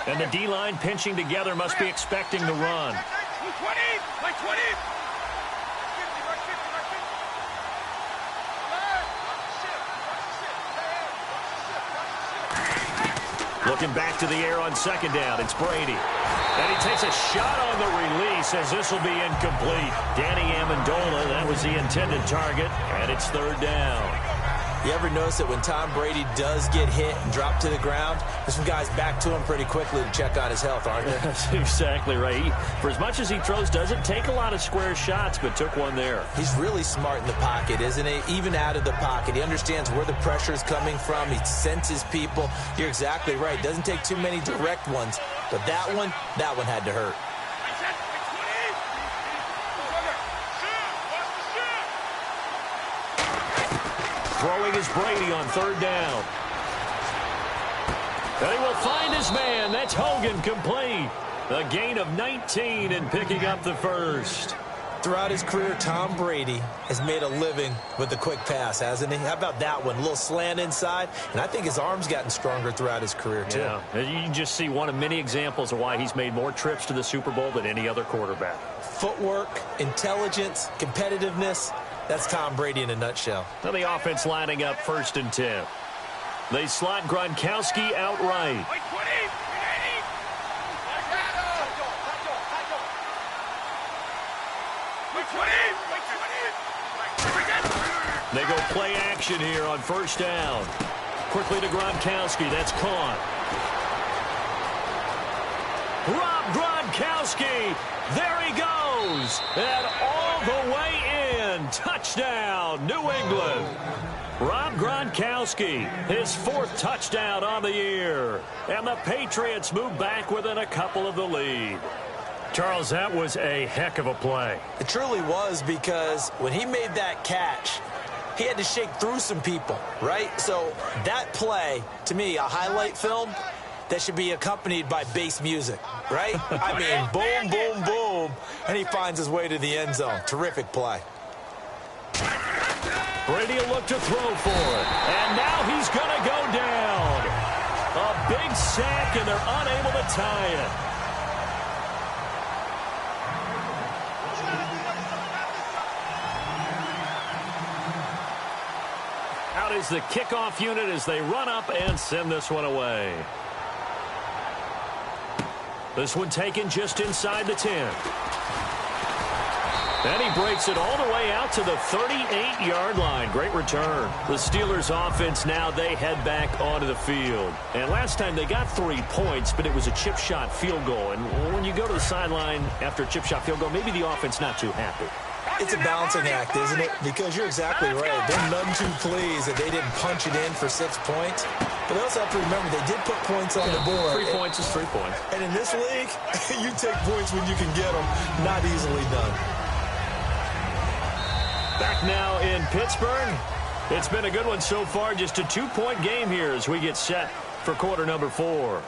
And the D-line pinching together must be expecting the run. Looking back to the air on 2nd down. It's Brady. And he takes a shot on the release as this will be incomplete. Danny Amendola, that was the intended target, and it's 3rd down. You ever notice that when Tom Brady does get hit and drop to the ground, there's some guys back to him pretty quickly to check on his health, aren't there? That's exactly right. For as much as he throws, doesn't take a lot of square shots, but took one there. He's really smart in the pocket, isn't he? Even out of the pocket. He understands where the pressure is coming from. He senses people. You're exactly right. Doesn't take too many direct ones. But that one had to hurt. Throwing is Brady on 3rd down. And he will find his man. That's Hogan, complete. A gain of 19 and picking up the 1st. Throughout his career, Tom Brady has made a living with the quick pass, hasn't he? How about that one? A little slant inside, and I think his arm's gotten stronger throughout his career, too. Yeah, you can just see one of many examples of why he's made more trips to the Super Bowl than any other quarterback. Footwork, intelligence, competitiveness. That's Tom Brady in a nutshell. Now the offense lining up 1st and 10. They slot Gronkowski outright. They go play action here on 1st down. Quickly to Gronkowski. That's caught. Rob Gronkowski. There he goes. And all the way in. Touchdown, New England. Rob Gronkowski, his 4th touchdown on the year. And the Patriots move back within a couple of the lead. Charles, that was a heck of a play. It truly was, because when he made that catch, he had to shake through some people, right? So that play, to me, a highlight film that should be accompanied by bass music, right? I mean, boom, boom, boom, and he finds his way to the end zone. Terrific play. Brady will look to throw for it. And now he's going to go down. A big sack, and they're unable to tie it. Out is the kickoff unit as they run up and send this one away. This one taken just inside the 10. And he breaks it all the way out to the 38-yard line. Great return. The Steelers' offense now, they head back onto the field. And last time they got 3 points, but it was a chip shot field goal. And when you go to the sideline after a chip shot field goal, maybe the offense not too happy. It's a balancing act, isn't it? Because you're exactly right. They're none too pleased that they didn't punch it in for 6 points. But they also have to remember they did put points on the board. 3 points is 3 points. And in this league, you take points when you can get them. Not easily done. Back now in Pittsburgh. It's been a good one so far. Just a 2-point game here as we get set for quarter number 4.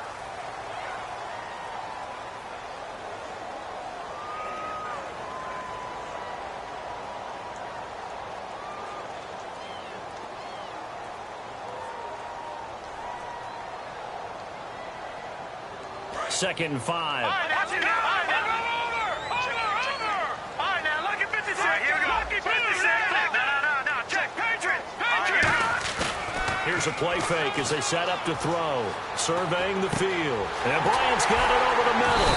Second and 5. Here's a play fake as they set up to throw. Surveying the field. And Bryant's got it over the middle.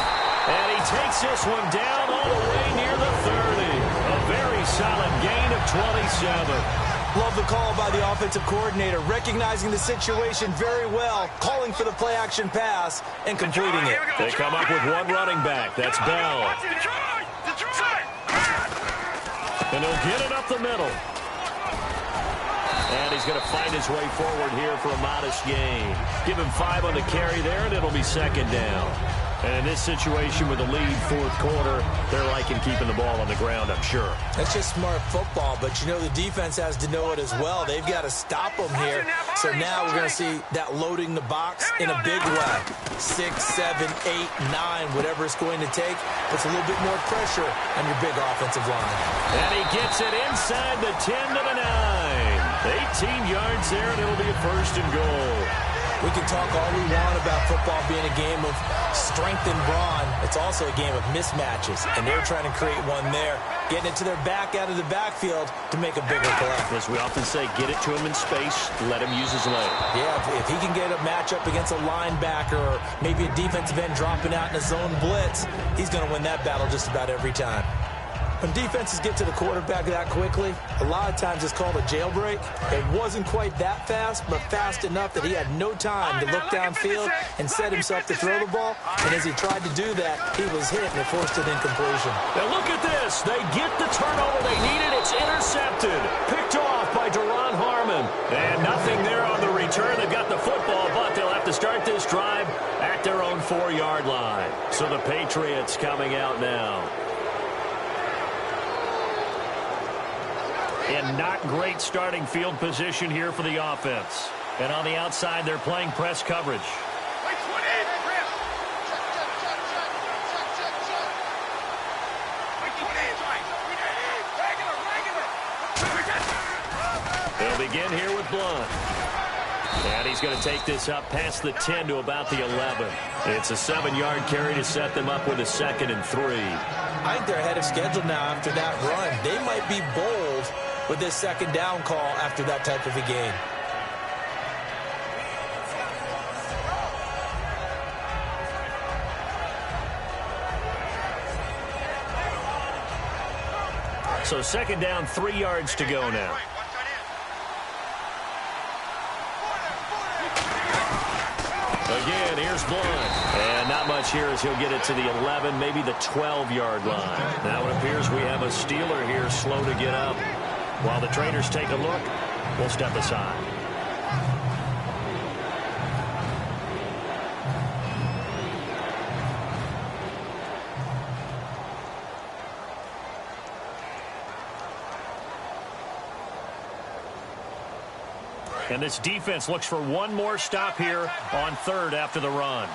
And he takes this one down all the way near the 30. A very solid gain of 27. Love the call by the offensive coordinator, recognizing the situation very well, calling for the play-action pass, and completing it. They come up with one running back. That's Bell. And he'll get it up the middle. And he's going to find his way forward here for a modest gain. Give him 5 on the carry there, and it'll be second down. And in this situation with the lead fourth quarter, they're liking keeping the ball on the ground, I'm sure. That's just smart football, but you know the defense has to know it as well. They've got to stop them here. So now we're going to see that loading the box in a big way. 6, 7, 8, 9, whatever it's going to take. Puts a little bit more pressure on your big offensive line. And he gets it inside the 10 to the 9. 18 yards there, and it'll be a first and goal. We can talk all we want about football being a game of strength and brawn. It's also a game of mismatches, and they're trying to create one there, getting it to their back out of the backfield to make a bigger play. As we often say, get it to him in space, let him use his leg. Yeah, if he can get a matchup against a linebacker or maybe a defensive end dropping out in a zone blitz, he's going to win that battle just about every time. When defenses get to the quarterback that quickly, a lot of times it's called a jailbreak. It wasn't quite that fast, but fast enough that he had no time to look downfield and set himself to throw the ball. And as he tried to do that, he was hit and it forced an incompletion. Now look at this. They get the turnover they needed. It's intercepted. Picked off by Duron Harmon. And nothing there on the return. They've got the football, but they'll have to start this drive at their own 4-yard line. So the Patriots coming out now. In not great starting field position here for the offense. And on the outside, they're playing press coverage. They'll begin here with Blunt. And he's going to take this up past the 10 to about the 11. It's a 7-yard carry to set them up with a 2nd and 3. I think they're ahead of schedule now after that run. They might be bold with this second down call after that type of a game. So second down, 3 yards to go now. Again, here's Blunt. And not much here as he'll get it to the 11, maybe the 12-yard line. Now it appears we have a Steeler here slow to get up. While the trainers take a look, we'll step aside. And this defense looks for one more stop here on third after the run.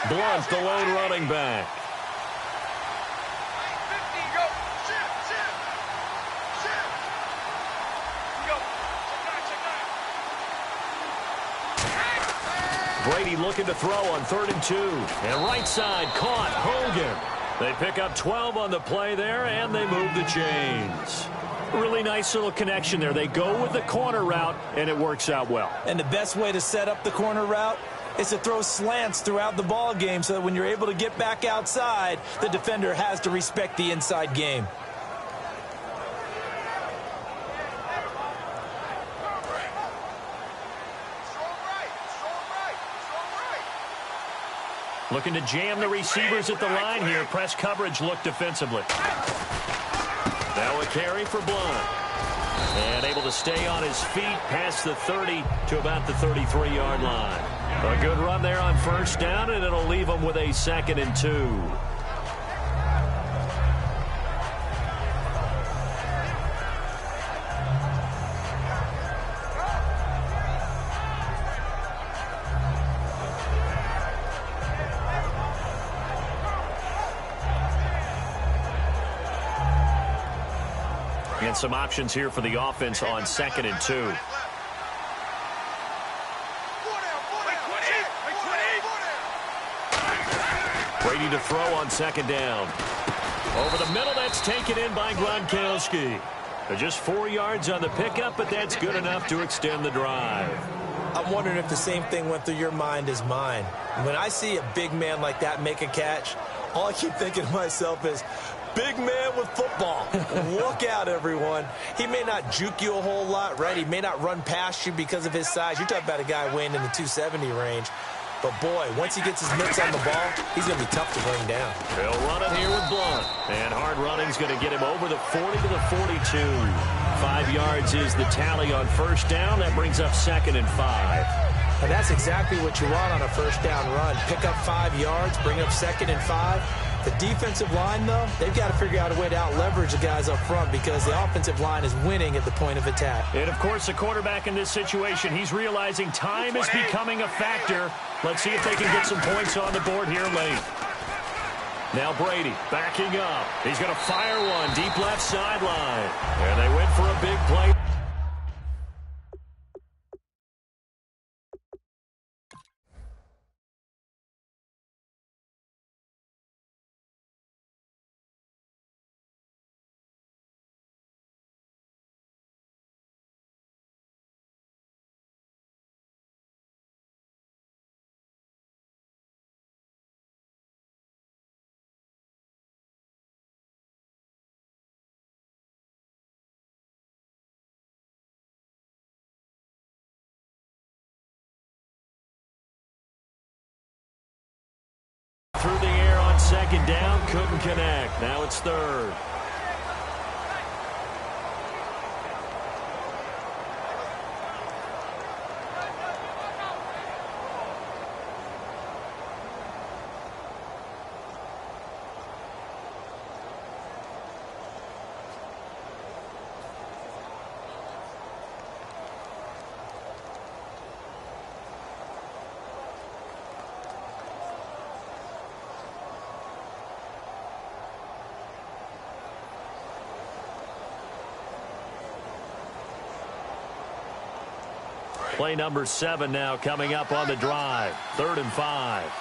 Blunt, the lone running back. Brady looking to throw on 3rd and 2. And right side caught. Hogan. They pick up 12 on the play there, and they move the chains. Really nice little connection there. They go with the corner route, and it works out well. And the best way to set up the corner route is to throw slants throughout the ball game so that when you're able to get back outside, the defender has to respect the inside game. Looking to jam the receivers at the line here. Press coverage look defensively. Now a carry for Blunt. And able to stay on his feet past the 30 to about the 33-yard line. A good run there on 1st down, and it'll leave them with a 2nd and 2. And some options here for the offense on 2nd and 2. Brady to throw on 2nd down. Over the middle, that's taken in by Gronkowski. Just 4 yards on the pickup, but that's good enough to extend the drive. I'm wondering if the same thing went through your mind as mine. When I see a big man like that make a catch, all I keep thinking to myself is, big man with football. Look out, everyone. He may not juke you a whole lot, right? He may not run past you because of his size. You're talking about a guy weighing in the 270 range. But, boy, once he gets his mitts on the ball, he's going to be tough to bring down. They'll run it here with Blunt. And hard running's going to get him over the 40 to the 42. 5 yards is the tally on 1st down. That brings up 2nd and 5. And that's exactly what you want on a 1st down run. Pick up 5 yards, bring up 2nd and 5. The defensive line, though, they've got to figure out a way to out-leverage the guys up front because the offensive line is winning at the point of attack. And, of course, the quarterback in this situation, he's realizing time is becoming a factor. Let's see if they can get some points on the board here late. Now Brady backing up. He's going to fire one deep left sideline. And they went for a big play. Through the air on 2nd down, couldn't connect. Now it's 3rd. Play number 7 now coming up on the drive. 3rd and 5.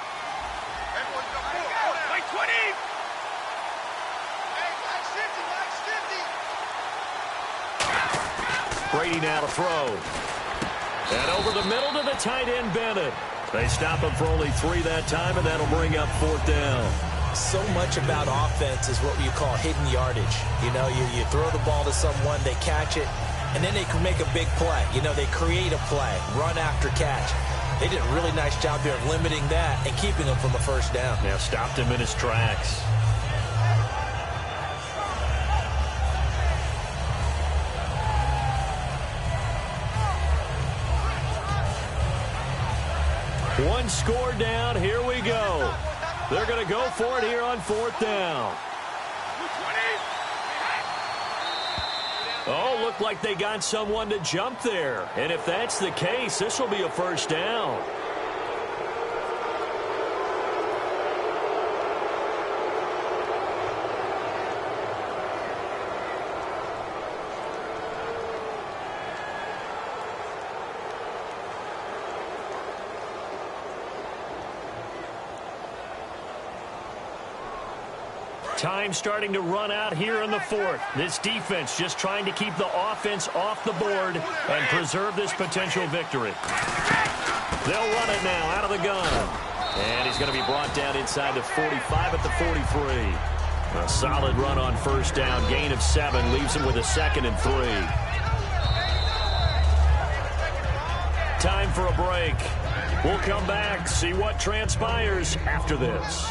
Brady now to throw. And over the middle to the tight end, Bennett. They stop him for only 3 that time, and that'll bring up 4th down. So much about offense is what you call hidden yardage. You know, you throw the ball to someone, they catch it, and then they can make a big play. You know, they create a play, run after catch. They did a really nice job there of limiting that and keeping him from a 1st down. Now stopped him in his tracks. One score down. Here we go. They're going to go for it here on 4th down. Oh, looked like they got someone to jump there. And if that's the case, this will be a 1st down. Time starting to run out here in the fourth. This defense just trying to keep the offense off the board and preserve this potential victory. They'll run it now out of the gun. And he's going to be brought down inside the 45 at the 43. A solid run on first down. Gain of 7 leaves him with a 2nd and 3. Time for a break. We'll come back, see what transpires after this.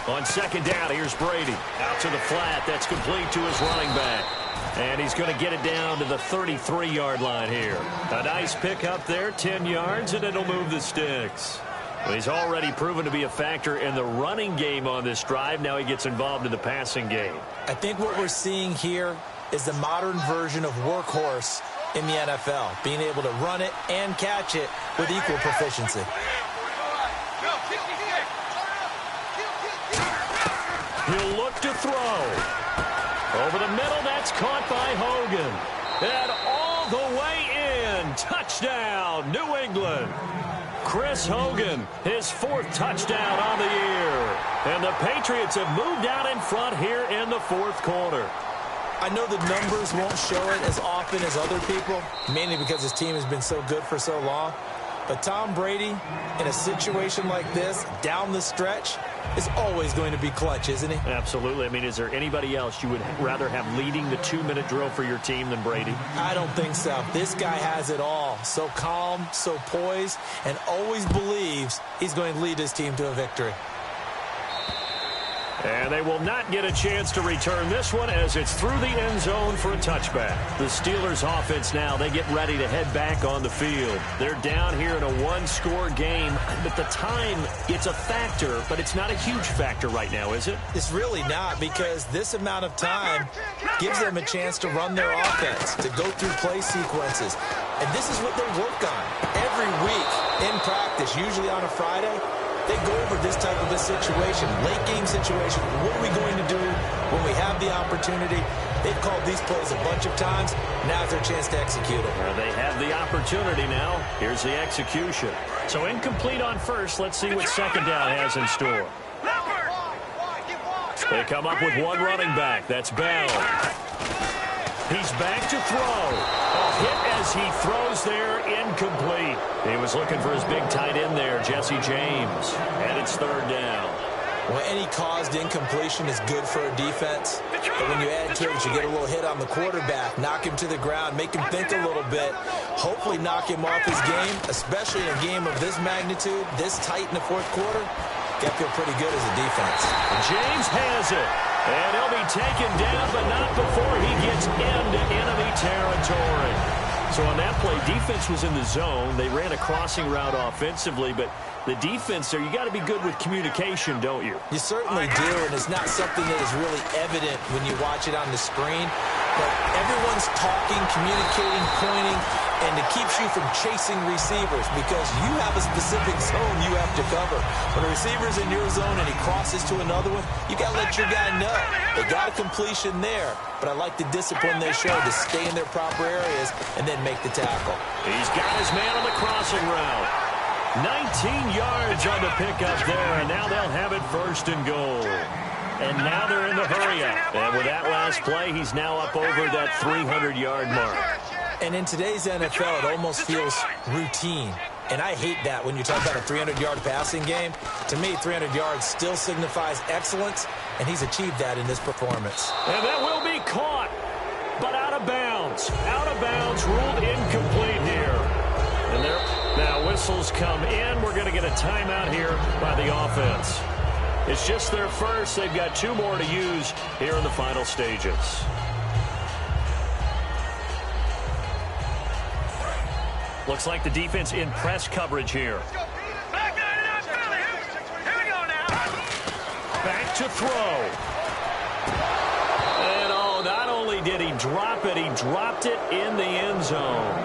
On second down, here's Brady. Out to the flat. That's complete to his running back. And he's going to get it down to the 33-yard line here. A nice pick up there, 10 yards, and it'll move the sticks. Well, he's already proven to be a factor in the running game on this drive. Now he gets involved in the passing game. I think what we're seeing here is the modern version of workhorse in the NFL, being able to run it and catch it with equal proficiency. He'll look to throw. Over the middle, that's caught by Hogan. And all the way in. Touchdown, New England. Chris Hogan, his 4th touchdown on the year. And the Patriots have moved out in front here in the 4th quarter. I know the numbers won't show it as often as other people, mainly because his team has been so good for so long. But Tom Brady, in a situation like this, down the stretch, is always going to be clutch, isn't he? Absolutely. I mean, is there anybody else you would rather have leading the 2-minute drill for your team than Brady? I don't think so. This guy has it all. So calm, so poised, and always believes he's going to lead his team to a victory. And they will not get a chance to return this one as it's through the end zone for a touchback. The Steelers offense now, they get ready to head back on the field. They're down here in a 1-score game, but the time, it's a factor, but it's not a huge factor right now, is it? It's really not, because this amount of time gives them a chance to run their offense, to go through play sequences. And this is what they work on every week in practice, usually on a Friday. They go over this type of a situation, late game situation. What are we going to do when we have the opportunity? They've called these plays a bunch of times. Now's their chance to execute them. Well, they have the opportunity now. Here's the execution. So incomplete on first. Let's see what second down has in store. They come up with one running back. That's Bell. He's back to throw. A hit as he throws there, incomplete. He was looking for his big tight end there, Jesse James. And it's third down. Well, any caused incompletion is good for a defense. But when you add to it, you get a little hit on the quarterback, knock him to the ground, make him think a little bit, hopefully knock him off his game, especially in a game of this magnitude, this tight in the 4th quarter. Got to feel pretty good as a defense. James has it. And he'll be taken down, but not before he gets into enemy territory. So on that play, defense was in the zone. They ran a crossing route offensively, but the defense there, you got to be good with communication, don't you? You certainly do, and it's not something that is really evident when you watch it on the screen. But everyone's talking, communicating, pointing, and it keeps you from chasing receivers because you have a specific zone you have to cover. When a receiver's in your zone and he crosses to another one, you got to let your guy know. They got a completion there, but I like the discipline they show to stay in their proper areas and then make the tackle. He's got his man on the crossing route. 19 yards on the pickup there, and now they'll have it 1st and goal. And now they're in the hurry-up. And with that last play, he's now up over that 300-yard mark. And in today's NFL, it almost feels routine. And I hate that when you talk about a 300-yard passing game. To me, 300 yards still signifies excellence, and he's achieved that in this performance. And that will be caught, but out of bounds. Out of bounds, ruled incomplete here. And there, now whistles come in. We're going to get a timeout here by the offense. It's just their first. They've got 2 more to use here in the final stages. Looks like the defense in press coverage here. Back to throw. And not only did he drop it, he dropped it in the end zone.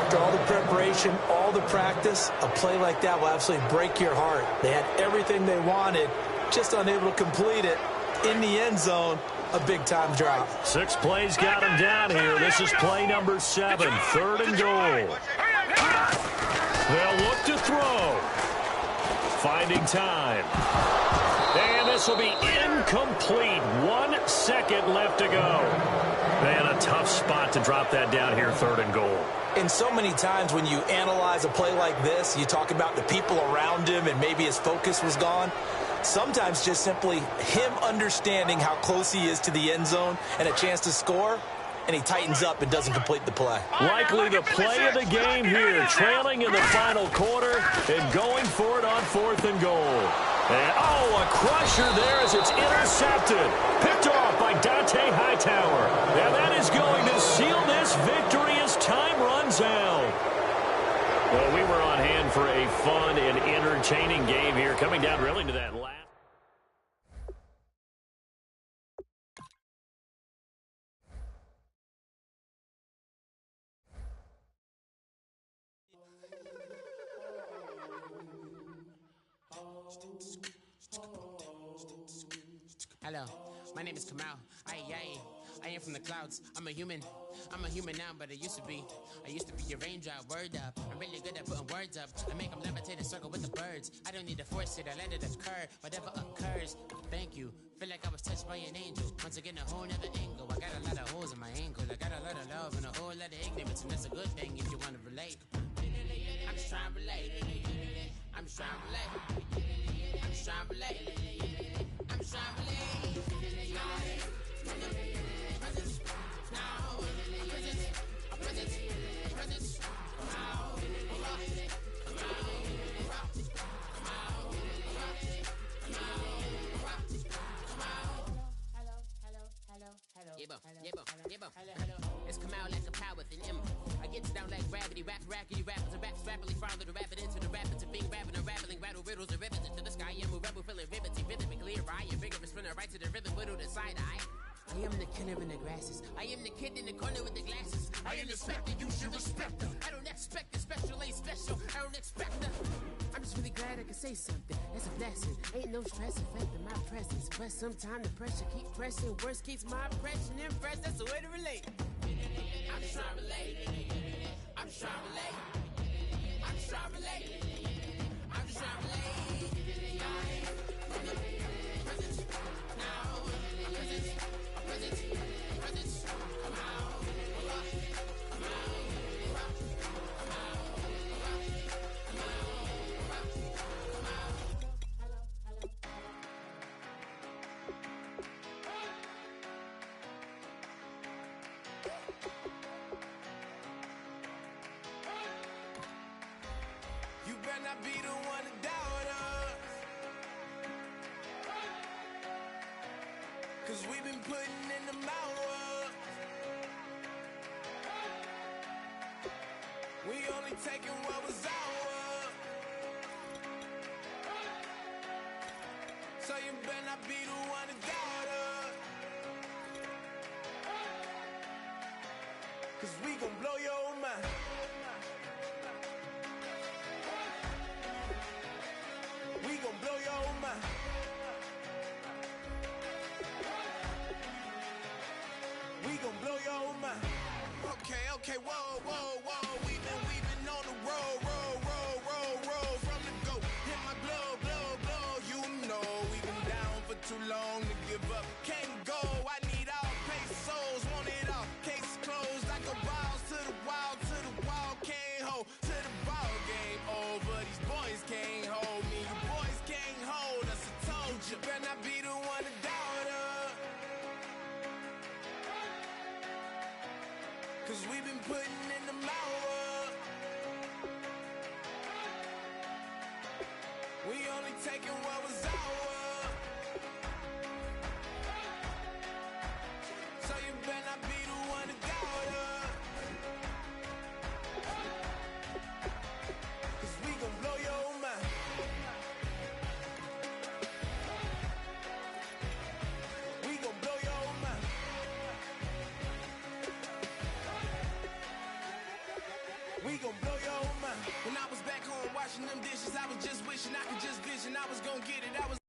After all the preparation, all the practice, a play like that will absolutely break your heart. They had everything they wanted, just unable to complete it. In the end zone, a big-time drop. 6 plays got him down here. This is play number 7, 3rd and goal. They'll look to throw. Finding time. And this will be incomplete. 1 second left to go. Man, a tough spot to drop that down here, 3rd and goal. And so many times when you analyze a play like this, you talk about the people around him and maybe his focus was gone. Sometimes just simply him understanding how close he is to the end zone and a chance to score, and he tightens up and doesn't complete the play. Likely the play of the game here, trailing in the final quarter and going for it on 4th and goal. And, a crusher there as it's intercepted. Picked off by Dante Hightower. And that is going to seal this victory as time runs out. Well, we were on hand for a fun and entertaining game here, coming down really to that last. Hello, my name is Kamal. I am from the clouds. I'm a human now, but I used to be a raindrop, word up. I'm really good at putting words up. I make them levitate and circle with the birds. I don't need to force it, I let it occur. Whatever occurs, thank you. Feel like I was touched by an angel. Once again, a whole nother angle. I got a lot of holes in my ankles. I got a lot of love and a whole lot of ignorance, and that's a good thing if you want to relate. I'm just trying to relate. I'm just trying to relate. I'm just trying to relate. I'm just trying to relate. It's come out like a power with an M. I get down like gravity, rackety rappers and raps rapidly farther to rapid into the rapids of being rapping and rattling, rattle riddles and rivets into the sky. I'm a rebel, feeling rivety, rhythm and clear eye, and vigorous spinner right to the rhythm, widow to side eye. I am the killer in the grasses. I am the kid in the corner with the glasses. I am the specter, you should respect them. I don't expect the special, ain't special. I don't expect them. I'm just really glad I can say something. That's a blessing. Ain't no stress affecting my presence. But sometimes the pressure keep pressing. Worst keeps my impression impressed. That's the way to relate. I'm just trying to relate. I'm just trying to relate. I'm just trying to relate. I'm just trying to relate. You better not be the one to doubt us, 'cause we've been putting in the hours. We only taking what was ours. So you better not be the one to doubt us, 'cause we gon' blow your mind. We gon' blow your mind. We gon' blow your mind. Okay, whoa. We've been on the road, from the go. Hit my blow. You know we've been down for too long to give up. Can't go. I need all pesos, want it all. Case closed like a balls to the wall, can't hold to the ball game over. These boys can't hold me. You boys can't hold us. I told you. Better not be the one to doubt us, 'cause we've been putting in the hours. We only taking what was ours. So you better not be the one to doubt us, 'cause we gon' blow your mind. We gon' blow your mind. We gon' blow your mind. When I was back home washing them dishes, I was just wishing I could just vision. I was gon' get it. I was